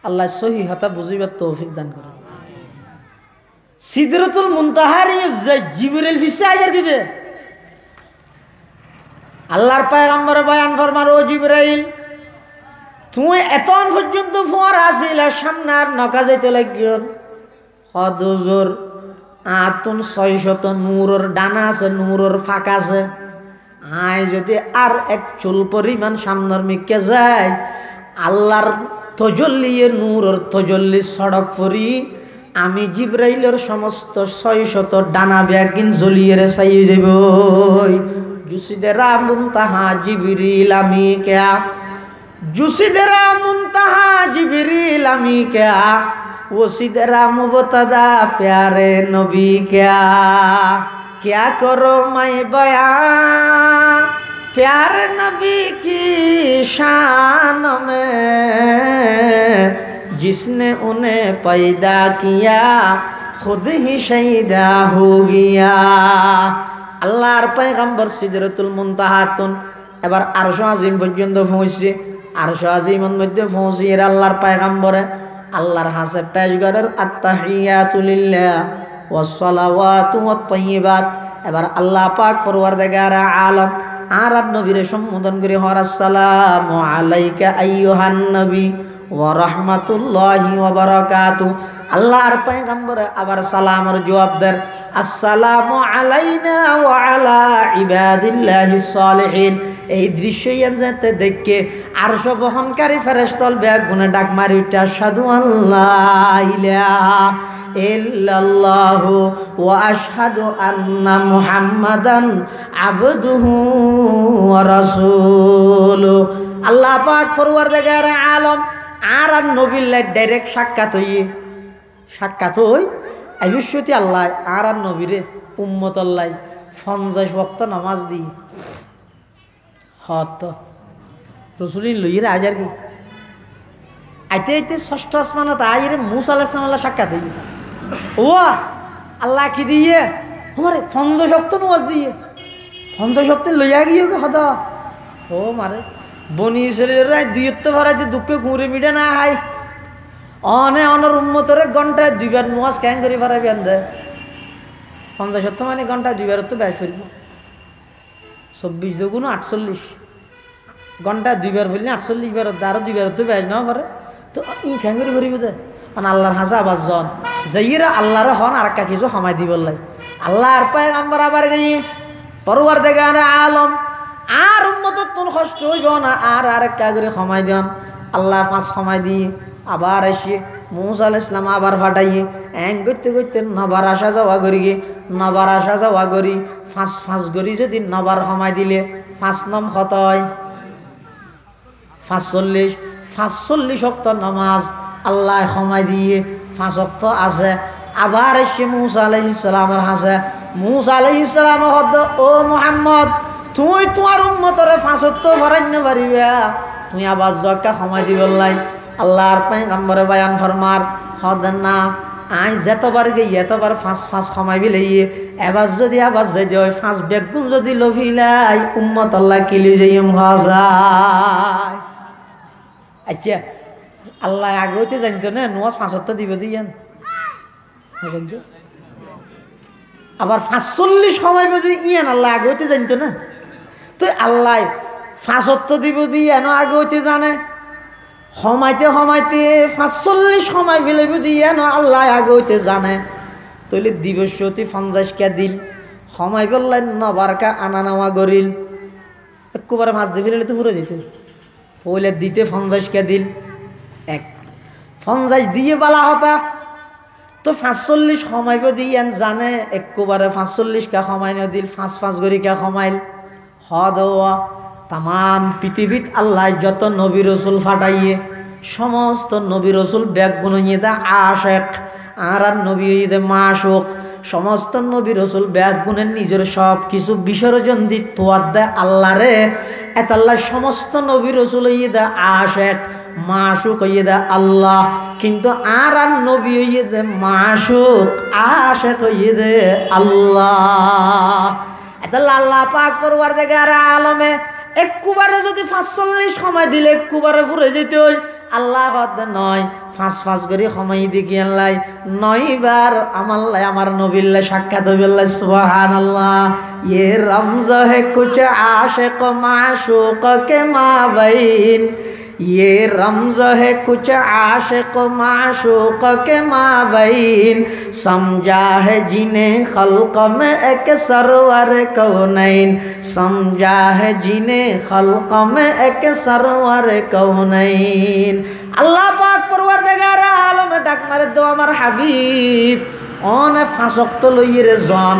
আল্লাহ সহি হতা বুঝিবার তৌফিক দান করে সিদরাতুল মুনতাহার জিবরাইল ফিসে আইয়ার কি দে আল্লাহর পয়গম্বর বয়ান ফরমান ও জিবরাইল তুই এতন পর্যন্ত ফোয়ার আসিলা সামনে আর নকা যাইতে লাগিও হদুজুর আতুন 600 নূরের ডানা আছে নূরের ফাঁকা আছে আয় যদি আর এক চুল পরিমাণ সামনের মিকে যায় আল্লাহর তজল্লি নূরের তজল্লি সড়ক পরি আমি জিবরাইলের সমস্ত 600 ডানা ব্যাগিন জ্বলিয়ে রে চাই যাব জুসিদেরা মুনতাহা জিবরিল আমি কেয়া জুসিদেরা মুনতাহা জিবরিল আমি কেয়া वो सिदरा मुबतदा प्यारे नबी क्या करो मैं बयां प्यारे नबी की शान में जिसने उन्हें पैदा किया खुद ही शहीदा हो गया। আল্লাহর পয়গম্বর সিদরাতুল মুনতাহাতুন এবার আরশ আজিম পর্যন্ত পৌঁছছে। আরশ আজিমের মধ্যে পৌঁছিয়ে আল্লাহর পয়গম্বরে আল্লাহর হাসে পেশ করার আত্তাহিয়াতু লিল্লাহ ওয়াস সালাওয়াতু ওয়াত তাইয়্যিবাত। এবার আল্লাহ পাক পরওয়ারদিগার আলম আর নবীরে সম্বোধন করে হর আসসালামু আলাইকা আইয়ুহান নবী ওয়া রাহমাতুল্লাহি ওয়া বারাকাতুহু। আল্লাহর পয়গম্বরে আবার সালামের জবাব দেন আসসালামু আলাইনা ওয়া আলা ইবাদিল্লাহিস সালিহিন। এই দৃশ্যই যাতে দেখে আরশ বহনকারী ফেরেশতাল ব্যাগ গুনে ডাক মারি উঠে আশহাদু আল্লা ইলাহা ইল্লাল্লাহু ওয়া আশহাদু আন্না মুহাম্মাদান আবদুহু ওয়া রাসূলুহু। আল্লাহ পাক পরওয়ারদিগার আলম আর নবীর ডাইরেক্ট সাক্ষাৎ হই আবিশ্বতী আল্লাহ আর নবীরে উম্মত আল্লাহ 50 ওয়াক্ত নামাজ দি হত রসুলি লইয়ে আজ আর কি আইতে আইতে ষষ্ঠ আসমানত আইরে মুসা আলাইহিস সালাম সাক্ষাৎ হই ও আল্লাহ কি দিয়ে আমারে 50 ওয়াক্ত নামাজ দিয়ে 50 ওয়াক্ত লইয়া গিয়ে হদ ও মারে বনি ইসরাইলের দুইত্ব ভরাইতে দুঃখে ঘুরে মিটে না হাই অনে অনর উম্মতরে ঘন্টায় 2 বার নামাজ কেন করে ভরাই আনদে 50 মানে ঘন্টায় 2 বার তো ব্যাস ফেলব 24 দুগুণ 48 ঘন্টায় 2 বার ফেললে 48 বার আরো 2 বার তো ব্যাস না পারে তো ই কেন করে ভরিব দে আল্লাহর হাসা আবার জন যাইরা আল্লাহরে হন আর কা কিছু সময় দিবলাই আল্লাহর পয়গম্বর আবার গই পরওয়ারদিগার আলম আর উম্মত তোর কষ্ট হইব না আর আরেকটা করে সময় দেন আল্লাহ 5 সময় দিয়ে আবার এসে মুসা আলাইহিস সালাম আবার ফাটাইয়ে এং করতে করতে নবার আসা যাওয়া করি নবার আসা যাওয়া করি 5 করি যদি নবার সময় দিলে 5 নম কত হয় 45 ওয়াক্ত নামাজ আল্লাহ সময় দিয়ে 5 ওয়াক্ত আছে আবার এসে মুসা আলাইহিস সালামের হাসে মুসা আলাইহিস সালাম হদ ও মুহাম্মদ তুই তোমার উম্মতরে 5 ওয়াক্ত ভরাইন পারিবা তুই আবার জক্কা সময় দিবলাই আল্লাহর পয়গম্বরে বয়ান ফরমার হদ না আই যতবার গই এতবার 5 সময় বিলেই এবার যদি আবার যদি হয় 5 বেগুন যদি লভিলাই উম্মত আল্লাহ কিলি যাইম হাজার। আচ্ছা আল্লাহ আগে হইতে জানতো না নামাজ 5 ওয়াক্ত দিব দিয়েন আবার 45 সময় যদি ইয়ান আল্লাহ আগে হইতে জানতো না তো আল্লাহ 5 ওয়াক্ত দিব দিয়ে এন আগে হইতে জানে সময়তে 45 সময় ফেলেব দিয়ে না আল্লাহ আগে হইতে জানে তৈলে দিবসতি 50 কা দিল সময় বললেন নবারকা আনা নেওয়া করিল একবারে 5 দিয়ে ফেলে তো পুরো যেত পইলে দিতে 50 কা দিল 50 দিয়ে বলা হতা তো 45 সময় দিয়ে জানে একবারে 45 কা সময় না দিল 5 করি কা সময়ল হদওয়া তাম পৃথিবীত আল্লাহ যত নবী রসুল ফাটাইয়ে সমস্ত নবী রসুল ব্যাগ গুণিয়ে দা আশেক আর নবী দে মাশুক সমস্ত নবী রসুল ব্যাগ গুণের নিজের সব কিছু বিসর্জন দি তোয়ার দেয় আল্লাহ রে এত আল্লাহ সমস্ত নবী রসুল হইয়ে দে আশেক মাশুক হইয়ে দে আল্লাহ কিন্তু আর নবী হইয়ে দে মাশুক আশেক হইয়ে দে আল্লাহ এত আল্লাহ পাক পরওয়ারদিগার আলমে একবারে যদি 45 সময় দিলে একবারে পুরে যেতে ওই আল্লাহ নয় 5 করে সময় দিকে আল্লাহ 9 বার আমার নবীল্লা সাক্ষাৎ হইল্লা সুবহানাল্লাহ ये रमज़ है कुछ आशिक माशूक के माबैन ये रमज़ है कुछ आशिक माशूक के माबैन समझा है जिन्हें खल्क में एक सरवर कौनैन समझा है जिन्हें खल्क में एक सरवर कौनैन अल्लाह पाक परवरदिगार आलम डाक मारे दो আমার হাবিব অনে 5 ওয়াক্ত লইরে জন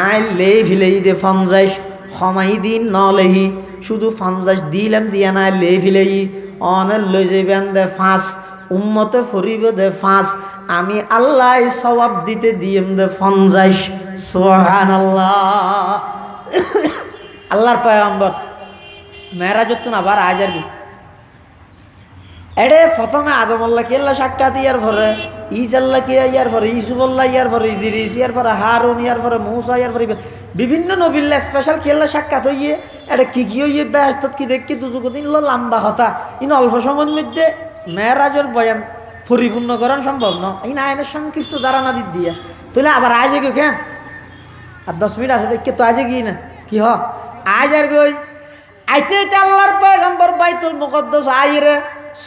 আই লেভিলেই দে 50 সময় দিন নলেহি শুধু 50 দিলাম দিয়া না লেভিলেই অনে লই যাবেন দে 5 উম্মতে ফরিব দে 5 আমি আল্লাহ সওয়াব দিতে দিম দে 50 সুবহানাল্লাহ আল্লাহর পয়গম্বর মেরাজত আবার আজারবি এডে প্রথমে আদমল্লা কি আল্লাহ সাক্ষাৎ ইয়ার পরে ঈসাল্লাহ কি ইয়ার পরে ইউসুফল্লাহ ইয়ার পরে ইদ্রিস ইয়ার পরে হারুন ইয়ার পরে মূসা ইয়ার পরে বিভিন্ন নবিল্লা স্পেশাল কি আল্লাহ সাক্ষাৎ হইয়ে এটা কি হইয়ে ব্যস্ত কি দেখি দুজুকদিন লম্বা হতা ইন অল্প সময়ের মধ্যে মেয়েরাজের বয়ান পরিপূর্ণ করান সম্ভব না ইন আইনের সংশ্লিষ্ট ধারণা দিক দিয়া তাহলে আবার আজ কেউ কেন আর 10 মিনিট আছে দেখে তো আজ গিয়ে না কি হ আজ আর গই আইতে আল্লাহর পয়গম্বর বাইতুল মুকদ্দাস আইরে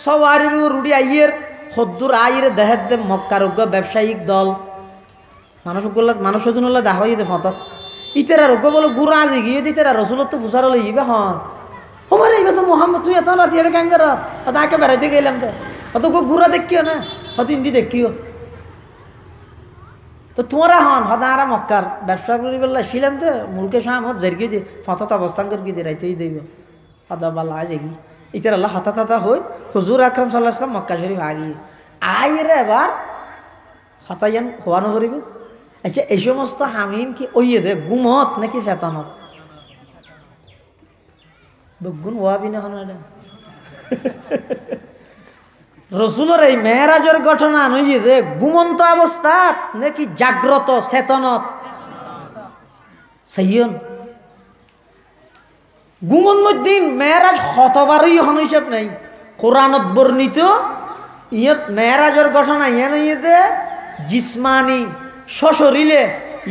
সওয়ারির রুডি আইয়ের হদ্দুর আইরে দেহের দে মক্কার ব্যবসায়িক দল মানুষ জন্য দেখা হইতে ফতত ইতেরা রোগ্য বলো গুড়া আজি গিয়ে দিতেরা রসুলত তো ফুসার হলো ইবে হন আমার এইবার তো মোহাম্মদ তুই এত রাতি এটা কেন কর তাকে বেড়াইতে গেলাম তো অত গুড়া দেখিও না হত হিন্দি দেখিও তো তোমরা হন হদারা মক্কার ব্যবসা করি বললা ছিলেন তো মুলকে সামত জেরগি দিয়ে ফতত অবস্থান করি দিয়ে রাইতেই দেব হদা বাল্লা আজ এগি ইতার আল্লাহ হতা হই হুজুর আকরাম সাল্লাল্লাহু আলাইহি ওয়াসাল্লাম মক্কা শরীফ আগি আইরে এবার হতায়ান হওয়ানো করিব আচ্ছা এই সমস্ত হামিন কি ওইয়ে দে গুমত নাকি চেতনত বগুন ওয়াবি না হন রসুলের এই মেরাজের ঘটনা নইয়ে দে ঘুমন্ত অবস্থাত নাকি জাগ্রত চেতনত সহিয়ন ঘুমন মধ্যে মেরাজ শতবারই হন হিসাব নাই কোরআনত বর্ণিত ইয়ত মেরাজের ঘটনা ইয়ে নইয়ে দে জিসমানি সশরীরে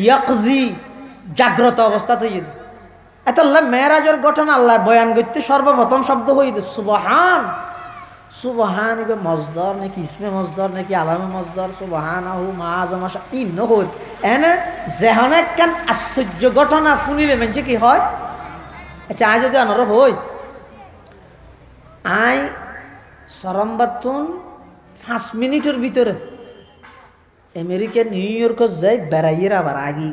ইয়াকজি জাগ্রত অবস্থা তৈরি এত আল্লাহ মেরাজের ঘটনা আল্লাহ বয়ান করতে সর্বপ্রথম শব্দ হইতে সুবহান সুবহান ইবে মজদর নাকি ইসমে মজদর নাকি আলামে মজদর সুবহানাহু মাআযামা ইন হল এনে যেহনে কান আশ্চর্য ঘটনা শুনিলে মানে কি হয় আচ্ছা আজ যদি আনর হই আই সরমবাতুন 5 মিনিটের ভিতরে আমেরিকা নিউ ইয়র্কত যাই বেড়াইয়ের আবার আগে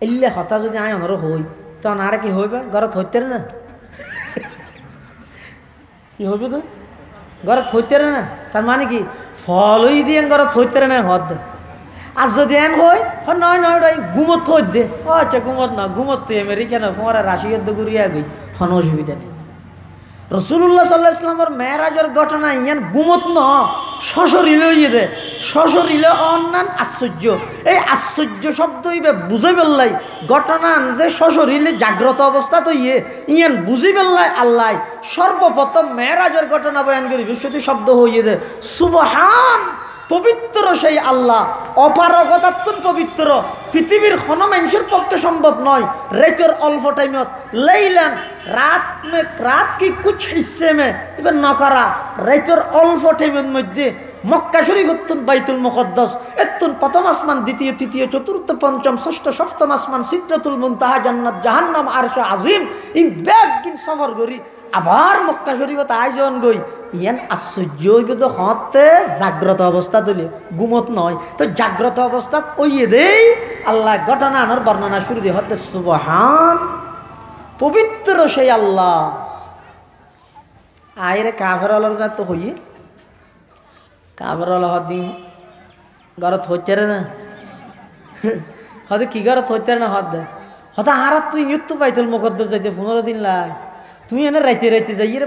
এলে হতা যদি আয় অনর হই তখন আর কি হইবে ঘরত হইতে না কি হইবে তো ঘরত হইতে না তার মানে কি ফলই দিয়ে ঘরত হইতে না হদ আর যদি এন হই নয় নয় ঘুমত হই দে আচ্ছা ঘুমত না ঘুমত তুই আমেরিকা না পরে রাশিয়ার ঘুরিয়া গই কোনো অসুবিধা নেই রসুল্লাহ সাল্লাল্লাহু আলাইহি ওয়াসাল্লামের মেরাজের ঘটনা ইয়ান গুমত ন সশরীরে ইয়ে দে সশরীরে অন্যান আশ্চর্য এই আশ্চর্য শব্দ ইবে বুঝে পেলাই ঘটনা যে সশরীরে জাগ্রত অবস্থা তো ইয়ান বুঝি পেলাই আল্লাহ সর্বপ্রথম মেরাজের ঘটনা বয়ান করি বিশ্বতি শব্দ হইয়ে দে সুবহান পবিত্র সেই আল্লাহ অপারগতাত্মন পবিত্র পৃথিবীর কোনো মানুষের পক্ষে সম্ভব নয় রাতের অল্প টাইমত লাইলান রাত কি কুছ হিস্সে মে এবার না করা রাতের অল্প টাইমের মধ্যে মক্কা শরীফ উত্তুন বাইতুল মুকদ্দাস এত্তুন প্রথম আসমান দ্বিতীয় তৃতীয় চতুর্থ পঞ্চম ষষ্ঠ সপ্তম আসমান সিদরাতুল মুনতাহা জান্নাত জাহান্নাম আরশ আজিম ইন ব্যাগিন সফর করি আবার মক্কা শরীফত আয়োজন গই ইয়ান আশ্চর্য হইবে তো হতে জাগ্রত অবস্থা তুলে গুমত নয় তো জাগ্রত অবস্থা ওইয়ে দেই আল্লাহ ঘটনা আনার বর্ণনা শুরু দিয়ে হতে সুবহান পবিত্র সেই আল্লাহ আইরে কাফেরওয়ালার জাত তো হইয়ে কাফেরওয়ালা হদিন ঘরত হইতে না হয়তো কি ঘরত হইতে না হদ দে হয়তো হারাত তুই মৃত্যু বাইতুল মুকদ্দাস যাইতে 15 দিন লাই তুই এনে রাইতে রাইতে যাই রে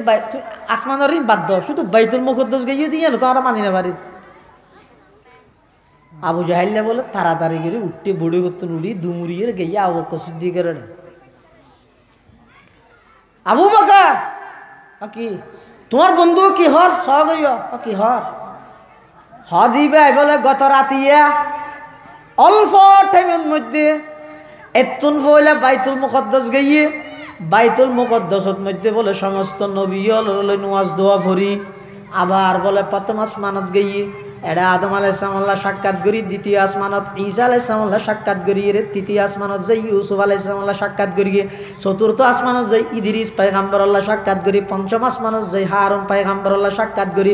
আসমানের ঋণ বাদ দাও শুধু বাইতুল মুকদ্দাস গিয়ে দিয়ে তো আমরা মানি না পারি আবু জাহেল্লা বলে তাড়াতাড়ি করে উঠতে বড়ি করতে উড়ি দুমুরিয়ে গিয়ে আবু বকর সিদ্দিকের আবু বকর কি তোমার বন্ধু কি হর সহ কি হর দিবে বলে গত রাতিয়া অল্প টাইমের মধ্যে এতুন ফইলা বাইতুল মুকদ্দাস গিয়ে বাইতুল মুকদ্দাসের মধ্যে বলে সমস্ত নবী লই নামাজ দোয়া ভরি আবার বলে প্রথম আসমানত গিয়ে এটা আদম আলাইহিস সালাম সাক্ষাৎ করি দ্বিতীয় আসমানত ঈসা আলাইহিস সালাম সাক্ষাৎ করি রে তৃতীয় আসমানত যাই ইউসুফ আলাইহিস সালাম সাক্ষাৎ করি চতুর্থ আসমানত যাই ইদ্রিস পয়গম্বর আল্লাহ সাক্ষাৎ করি পঞ্চম আসমানত যাই হারুন পয়গম্বর আল্লাহ সাক্ষাৎ করি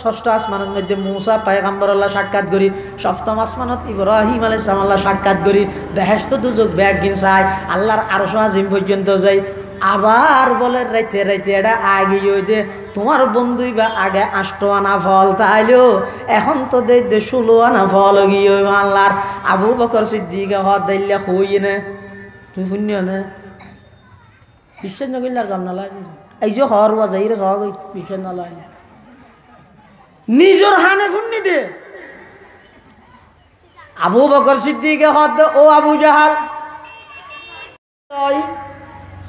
ষষ্ঠ আসমানত মধ্যে মূসা পয়গম্বর আল্লাহ সাক্ষাৎ করি সপ্তম আসমানত ইব্রাহিম আলাইহিস সালাম সাক্ষাৎ করি বেহেশত দুজক ব্যাগিন চাই আল্লাহর আরশ আজিম পর্যন্ত যাই আবার বলে রাইতে রাইতে এটা আগে দে তোমার বন্ধুই বা আগে 8 আনা ফল তাইলেও এখন তো দে 16 আনা ফল গিয়ে আল্লাহর আবু বকর সিদ্দিক হদ দিল্লা হই না তুই শূন্য না বিশ্বাস নগিলার গাম না লাগে এই যে হর যাইরে সহগ বিশ্বাস না লয় নিজের হানে ফুন্নি দে আবু বকর সিদ্দিকে হদ ও আবু জাহাল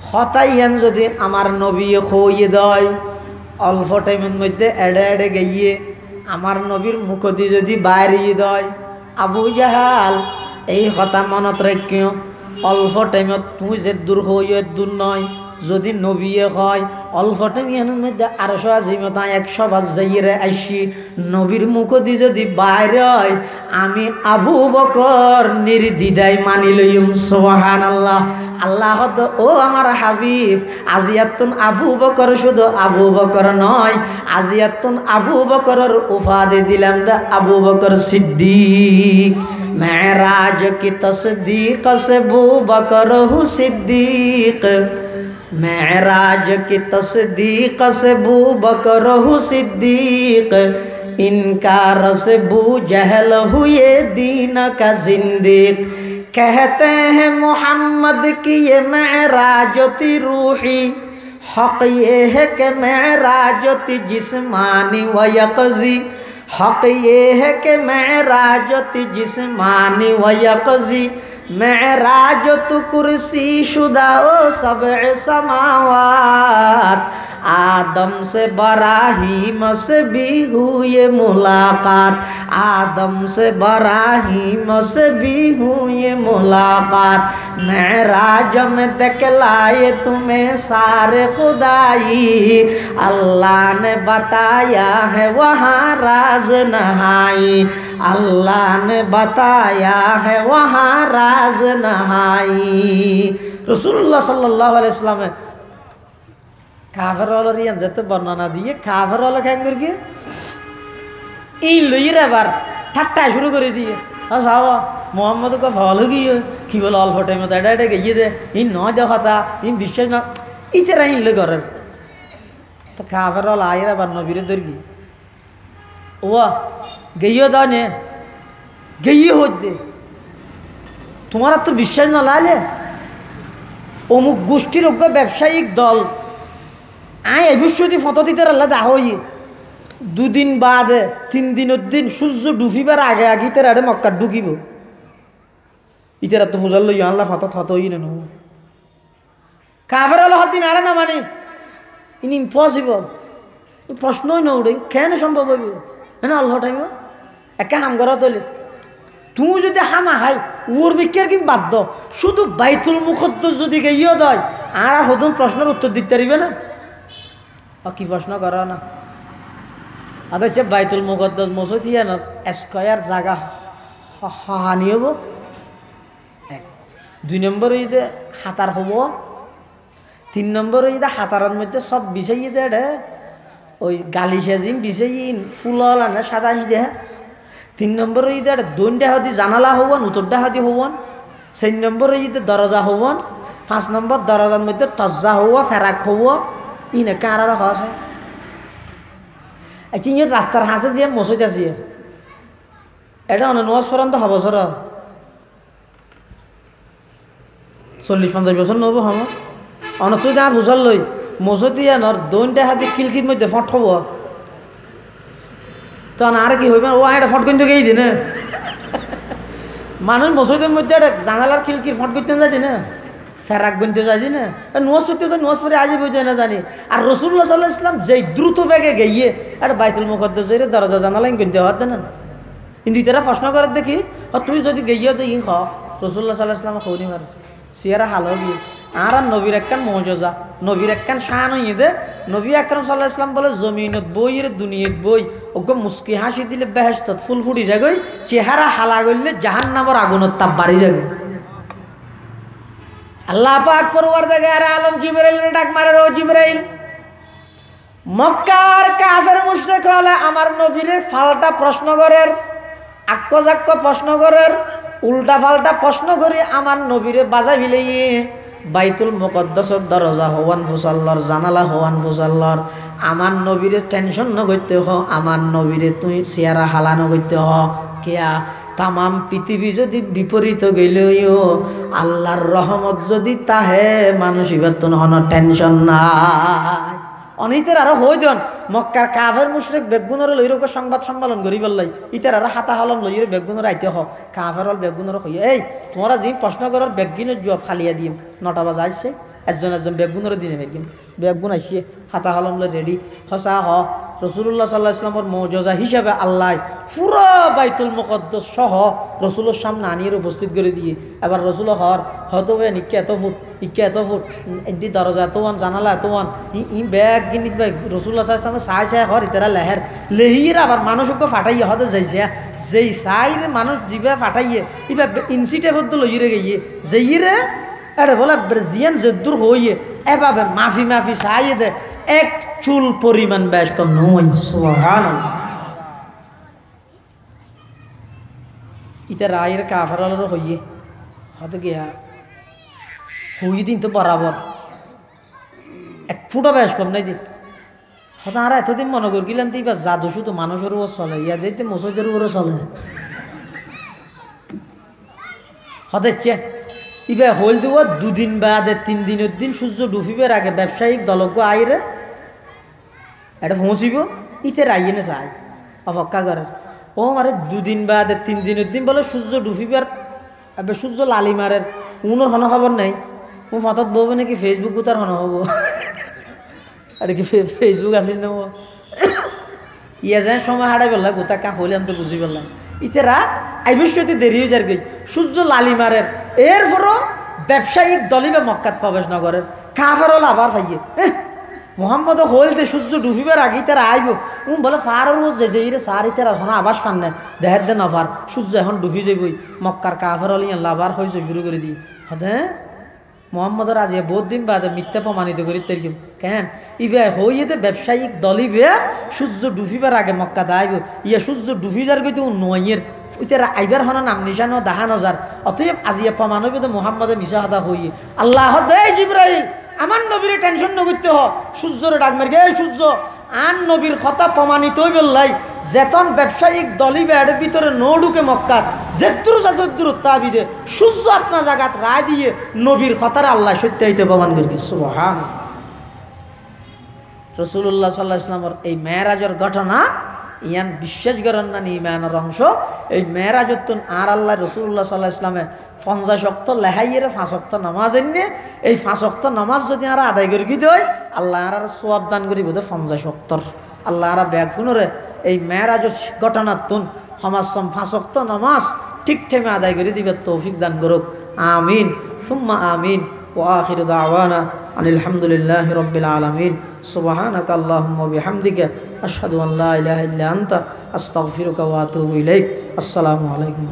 হতাইয়ান যদি আমার নবী খইয়ে দেয় অল্প টাইমের মধ্যে এড়ে এড়ে গিয়ে আমার নবীর মুখ দিয়ে যদি বাইরে দেয় আবু জাহাল এই কথা মনত রাখিও অল্প টাইমত তুই যে দূর হইয়ে দূর নয় যদি নবীয়ে হয় অল্প টাইমের মধ্যে 100 বার যাইরে আসি নবীর মুখ দিয়ে যদি বাইরে হয় আমি আবু বকর নির্দ্বিধায় মানি লইম সুবহানাল্লাহ। আল্লাহ ও আমার হাবিব আজিয়াতুন আবু বকর শুধু আবু বকর নয় আজিয়াতুন আবু বকরের উপাধি দিলাম দা আবু বকর সিদ্দিক মেরাজ কি তসদীক से अबू बकर हूँ सिद्दीक मेराज की तस्दीक से अबू बकर हूँ सिद्दीक इनकार से अबू जहल हुए दीन का जिंदीक कहते हैं मोहम्मद की ये मेराजती रूही हक ये है कि मेराजती जिस्मानी व यक़ज़ी हक ये है कि मेराजती जिस्मानी व यक़ज़ी मेराजत कुर्सी शुदा ओ सबअ समावात आदम से बराहीम से भी हुई मुलाकात आदम से बराहीम से भी हुई मुलाकात मेराज में दिखलाए तुम्हें सारे खुदाई अल्लाह ने बताया है वहाँ राज नहाई अल्लाह ने बताया है वहाँ राज नहाई। रसूलुल्लाह सल्लल्लाहु अलैहि वसल्लम কাফের হলো রিয়ান যেতে বর্ণনা দিয়ে কাফের হলো খ্যাং করে গিয়ে এই লইয়ের আবার ঠাট্টা শুরু করে দিয়ে সাহ মোহাম্মদ কে ভালো গিয়ে কি বলে অল্প টাইমে এটা এটা গিয়ে দে ই নয় দে কথা ই বিশ্বাস না ইতেরা ইনলে করেন তো কাফের হলো আয়ের আবার নবীরে ধর গিয়ে ও গেইও দাও নে গেইয়ে হচ্ছে তোমার তো বিশ্বাস না লালে অমুক গোষ্ঠীর অজ্ঞ ব্যবসায়িক দল আয় এবছরই ফটো দিতে আল্লাহ দা হই 2 দিন বাদে 3 দিনের দিন সূর্য ডুবিবার আগে আগে তেরাড়ে মক্কা ঢুকিব ইতেরা তো হুজাল লই আল্লাহ ফটো থত হই না কাফের আল্লাহ দিন আরে না মানে ইন ইম্পসিবল প্রশ্নই না উঠে কেন সম্ভব হবে না আল্লাহ টাইম একা হাম করা তোলে তুমি যদি হামা হাই ওর বিকের কি বাধ্য শুধু বাইতুল মুকদ্দাস যদি গিয়ে দেয় আর হদম প্রশ্নের উত্তর দিতে পারিবে না কি প্রশ্ন করো না অথচ বাইতুল মুকদ্দাস মসজিদ ইয়া না স্কয়ার জায়গা হানি হব 2 নম্বর ঈদে হাতার হব 3 নম্বর ঈদে হাতারের মধ্যে সব বিছাইয়ে দে ওই গালি সেজিন বিছাইন ফুল আনে সাদা ঈদে 3 নম্বর ঈদে দোনটা হাতি জানালা হবন উত্তরটা হাতি হবন 4 নম্বর ঈদে দরজা হবন 5 নম্বর দরজার মধ্যে তজ্জা হব ফেরাক হব ইনে কারার হস আচ্ছা ইয়ে রাস্তার হাসে যে মসজিদ আছে এটা অনেক নজ পর্যন্ত হব সর 40-50 বছর নব হম অনেক তুই দাঁড়া ফুসল লই মসজিদ ইয়ানোর দোনটা হাতে খিলখির মধ্যে ফট হব তখন আর কি হইবে ও এটা ফট কিন্তু গেই দিনে মানুষ মসজিদের মধ্যে জানালার খিলখির ফট করতে যাই না ফেরাক গুনতে যাই না নোয়াজ করতে নোয়াজ পরে আজই বইতে না জানি আর রাসূলুল্লাহ সাল্লাল্লাহু আলাইহি ওয়াসাল্লাম যেই দ্রুত বেগে গিয়ে আর বাইতুল মুকদ্দাস যাইরে দরজা জানালাইন গুনতে হতে না কিন্তু তারা প্রশ্ন করে দেখি তুই যদি গিয়ে তো ইন খ রাসূলুল্লাহ সাল্লাল্লাহু আলাইহি ওয়াসাল্লাম কইনি মার সিয়ারা হালো গিয়ে আর নবীর একখান মৌজজা নবীর একখান শান হইয়ে দে নবী আকরাম সাল্লাল্লাহু আলাইহি ওয়াসাল্লাম বলে জমিনত বইয়ের দুনিয়াত বই ওকে মুস্কি হাসি দিলে বেহেশতত ফুল ফুটি যায় গই চেহারা হালা গইলে জাহান্নামের আগুনের তাপ বাড়ি যাবে আল্লাহ পাক পরওয়ারদিগার আলম জিবরাইলের ডাক মারে ও জিবরাইল মক্কার কাফের মুশরিক হলে আমার নবীরে ফালটা প্রশ্ন করের আক্কজাক্ক প্রশ্ন করের উল্টা পাল্টা প্রশ্ন করে আমার নবীরে বাজা ভিলাইয়ে বাইতুল মুকদ্দাসের দরজা হওয়ান ফুসাল্লার জানালা হওয়ান ফুসাল্লার আমার নবীরে টেনশন ন করতে হ আমার নবীরে তুই চেহারা হালানো করতে হ কিয়া তামাম পৃথিবী যদি বিপরীত গেলেও আল্লাহর রহমত যদি তাহে মানুষ ইবার তো টেনশন নাই। অনিতের আরো হই দেন মক্কার কাফের মুশরিক বেগুনের লইরক সংবাদ সম্মেলন করি বললাই ইতার আর হাতা হলম লইরে বেগুনের আইতে হ কাফের হল বেগুনের কই এই তোমরা যে প্রশ্ন করার বেগুনের জবাব ফালিয়া দিম 9টা বাজে আসছে একজন বেগুনের দিনে বেগুন বেগুন আসিয়ে হাতা হলম লই রেডি হসা হ রসুল্লাহ সাল্লাহ ইসলামর মৌজজা হিসাবে আল্লাহ পুরো বাইতুল মুকদ্দাস সহ রসুলের সামনে আনিয়ে উপস্থিত করে দিয়ে এবার রসুল হর হয়তো নিকে এত ফুট ইকে এত ফুট এটি দরজা এত ওয়ান জানালা এত ওয়ান ই ব্যাগ কিনি রসুল্লাহ সাল্লাহ চাই চাই হর ইতারা লেহের লেহির আবার মানুষকে ফাটাইয়ে হতে যাইছে যেই চাই মানুষ জিবে ফাটাইয়ে ইবা ইনসিটে ফদ্দ লইরে গিয়ে যেইরে এটা বলে জিয়ান যদ্দুর হইয়ে এভাবে মাফি মাফি চাইয়ে দে এক চুল পরিমাণ বেশ কম নয় সুবহানাল্লাহ। ইতা রায়ের কাফারালেরও হইয়ে হয়তো গিয়া হইয়ে দিন তো বরাবর 1 ফুটও বেশ কম নাই দিন হয়তো আর এতদিন মনে করি গেলেন তো এবার জাদু শুধু মানুষের উপর চলে ইয়া দিতে মসজিদের উপরে চলে হতে ইবে হইল দিব 2 দিন বাদে 3 দিনের দিন সূর্য ডুবিবার আগে ব্যবসায়িক দলজ্ঞ আইরে এটা পৌঁছিব ইতে রাইয়ে না চাই অপেক্ষা করে ও মারে 2 দিন বাদে 3 দিনের দিন বলে সূর্য ডুবিবার এবার সূর্য লালি মারের উনোর হন খবর নাই ও ফতত বলবে নাকি ফেসবুক তার হন হব আর কি ফেসবুক আসিল না ইয়া যায় সময় হারাই পেলাম গোটা কা হলে আমি তো বুঝি পেলাম ইতেরা আইবশ্যতি দেরি হয়ে যার গই সূর্য লালি মারের এরপরও ব্যবসায়িক দলিবে মক্কাত প্রবেশ নগরের কাফের হল আবার পাইয়ে মোহাম্মদ হইল দে সূর্য ডুবিবার আগেই তারা আইব বলে ফার যে রে সারি তারা হন আবাস পান না দেহের দে নফার সূর্য এখন ডুবি যাবই মক্কার কাফের হল ইয়াল্লা আবার হয়েছে শুরু করে দিই হ্যাঁ মোহাম্মদের আজ বহুত দিন বাদে মিথ্যা প্রমাণিত করি তেরকম কেন ইবে হইতে ব্যবসায়িক দলিবে সূর্য ডুবিবার আগে মক্কাতে আইব ইয়া সূর্য ডুবি যার গইতে নয়ের ওইটার আইবার হন নাম নিশানো দেখানো যার অতএব আজিয়া প্রমাণ হইবে তো মোহাম্মদের মিশা হাদা হই আল্লাহ দে জিব্রাইল আমার নবীর টেনশন নগত্য হ সূর্যরে ডাক মার গে সূর্য আন নবীর কথা প্রমাণিত হইবে লাই যেতন ব্যবসায়িক দলিবে এর ভিতরে নৌডুকে মক্কাত যেতুর যতদূর তাবিদে সূর্য আপনার জায়গাত রায় দিয়ে নবীর কথার আল্লাহ সত্য হইতে প্রমাণ করি সুবহানাল্লাহ। রাসূলুল্লাহ সাল্লাল্লাহু আলাইহি ওয়াসাল্লামের এই মেরাজের ঘটনা ইয়ান বিশ্বাস করেন না ইমানের অংশ এই মেরাজতুন আর আল্লাহ রাসূলুল্লাহ সাল্লাল্লাহু আলাইহি ওয়াসাল্লামে 50 ওয়াক্ত লেহাইয়ের 5 ওয়াক্ত নামাজ এনে এই 5 ওয়াক্ত নামাজ যদি আর আদায় করে কি দেয় আল্লাহ আর সওয়াব দান করি বোধ 50 ওয়াক্তর আল্লাহ আর ব্যাগ গুণরে এই মেরাজের ঘটনাতুন সমাজসম 5 ওয়াক্ত নামাজ ঠিক টাইমে আদায় করে দিবে তৌফিক দান করুক আমিন সুম্মা আমিন ওয়া আখিরু দাওয়ানা আনিল হামদুলিল্লাহি রাব্বিল আলামিন সুবহানাকা আল্লাহুম্মা ওয়া বিহামদিকা আশহাদু আন লা ইলাহা ইল্লা আনতা আস্তাগফিরুকা ওয়া আতুবু ইলাইক। আসসালামু আলাইকুম।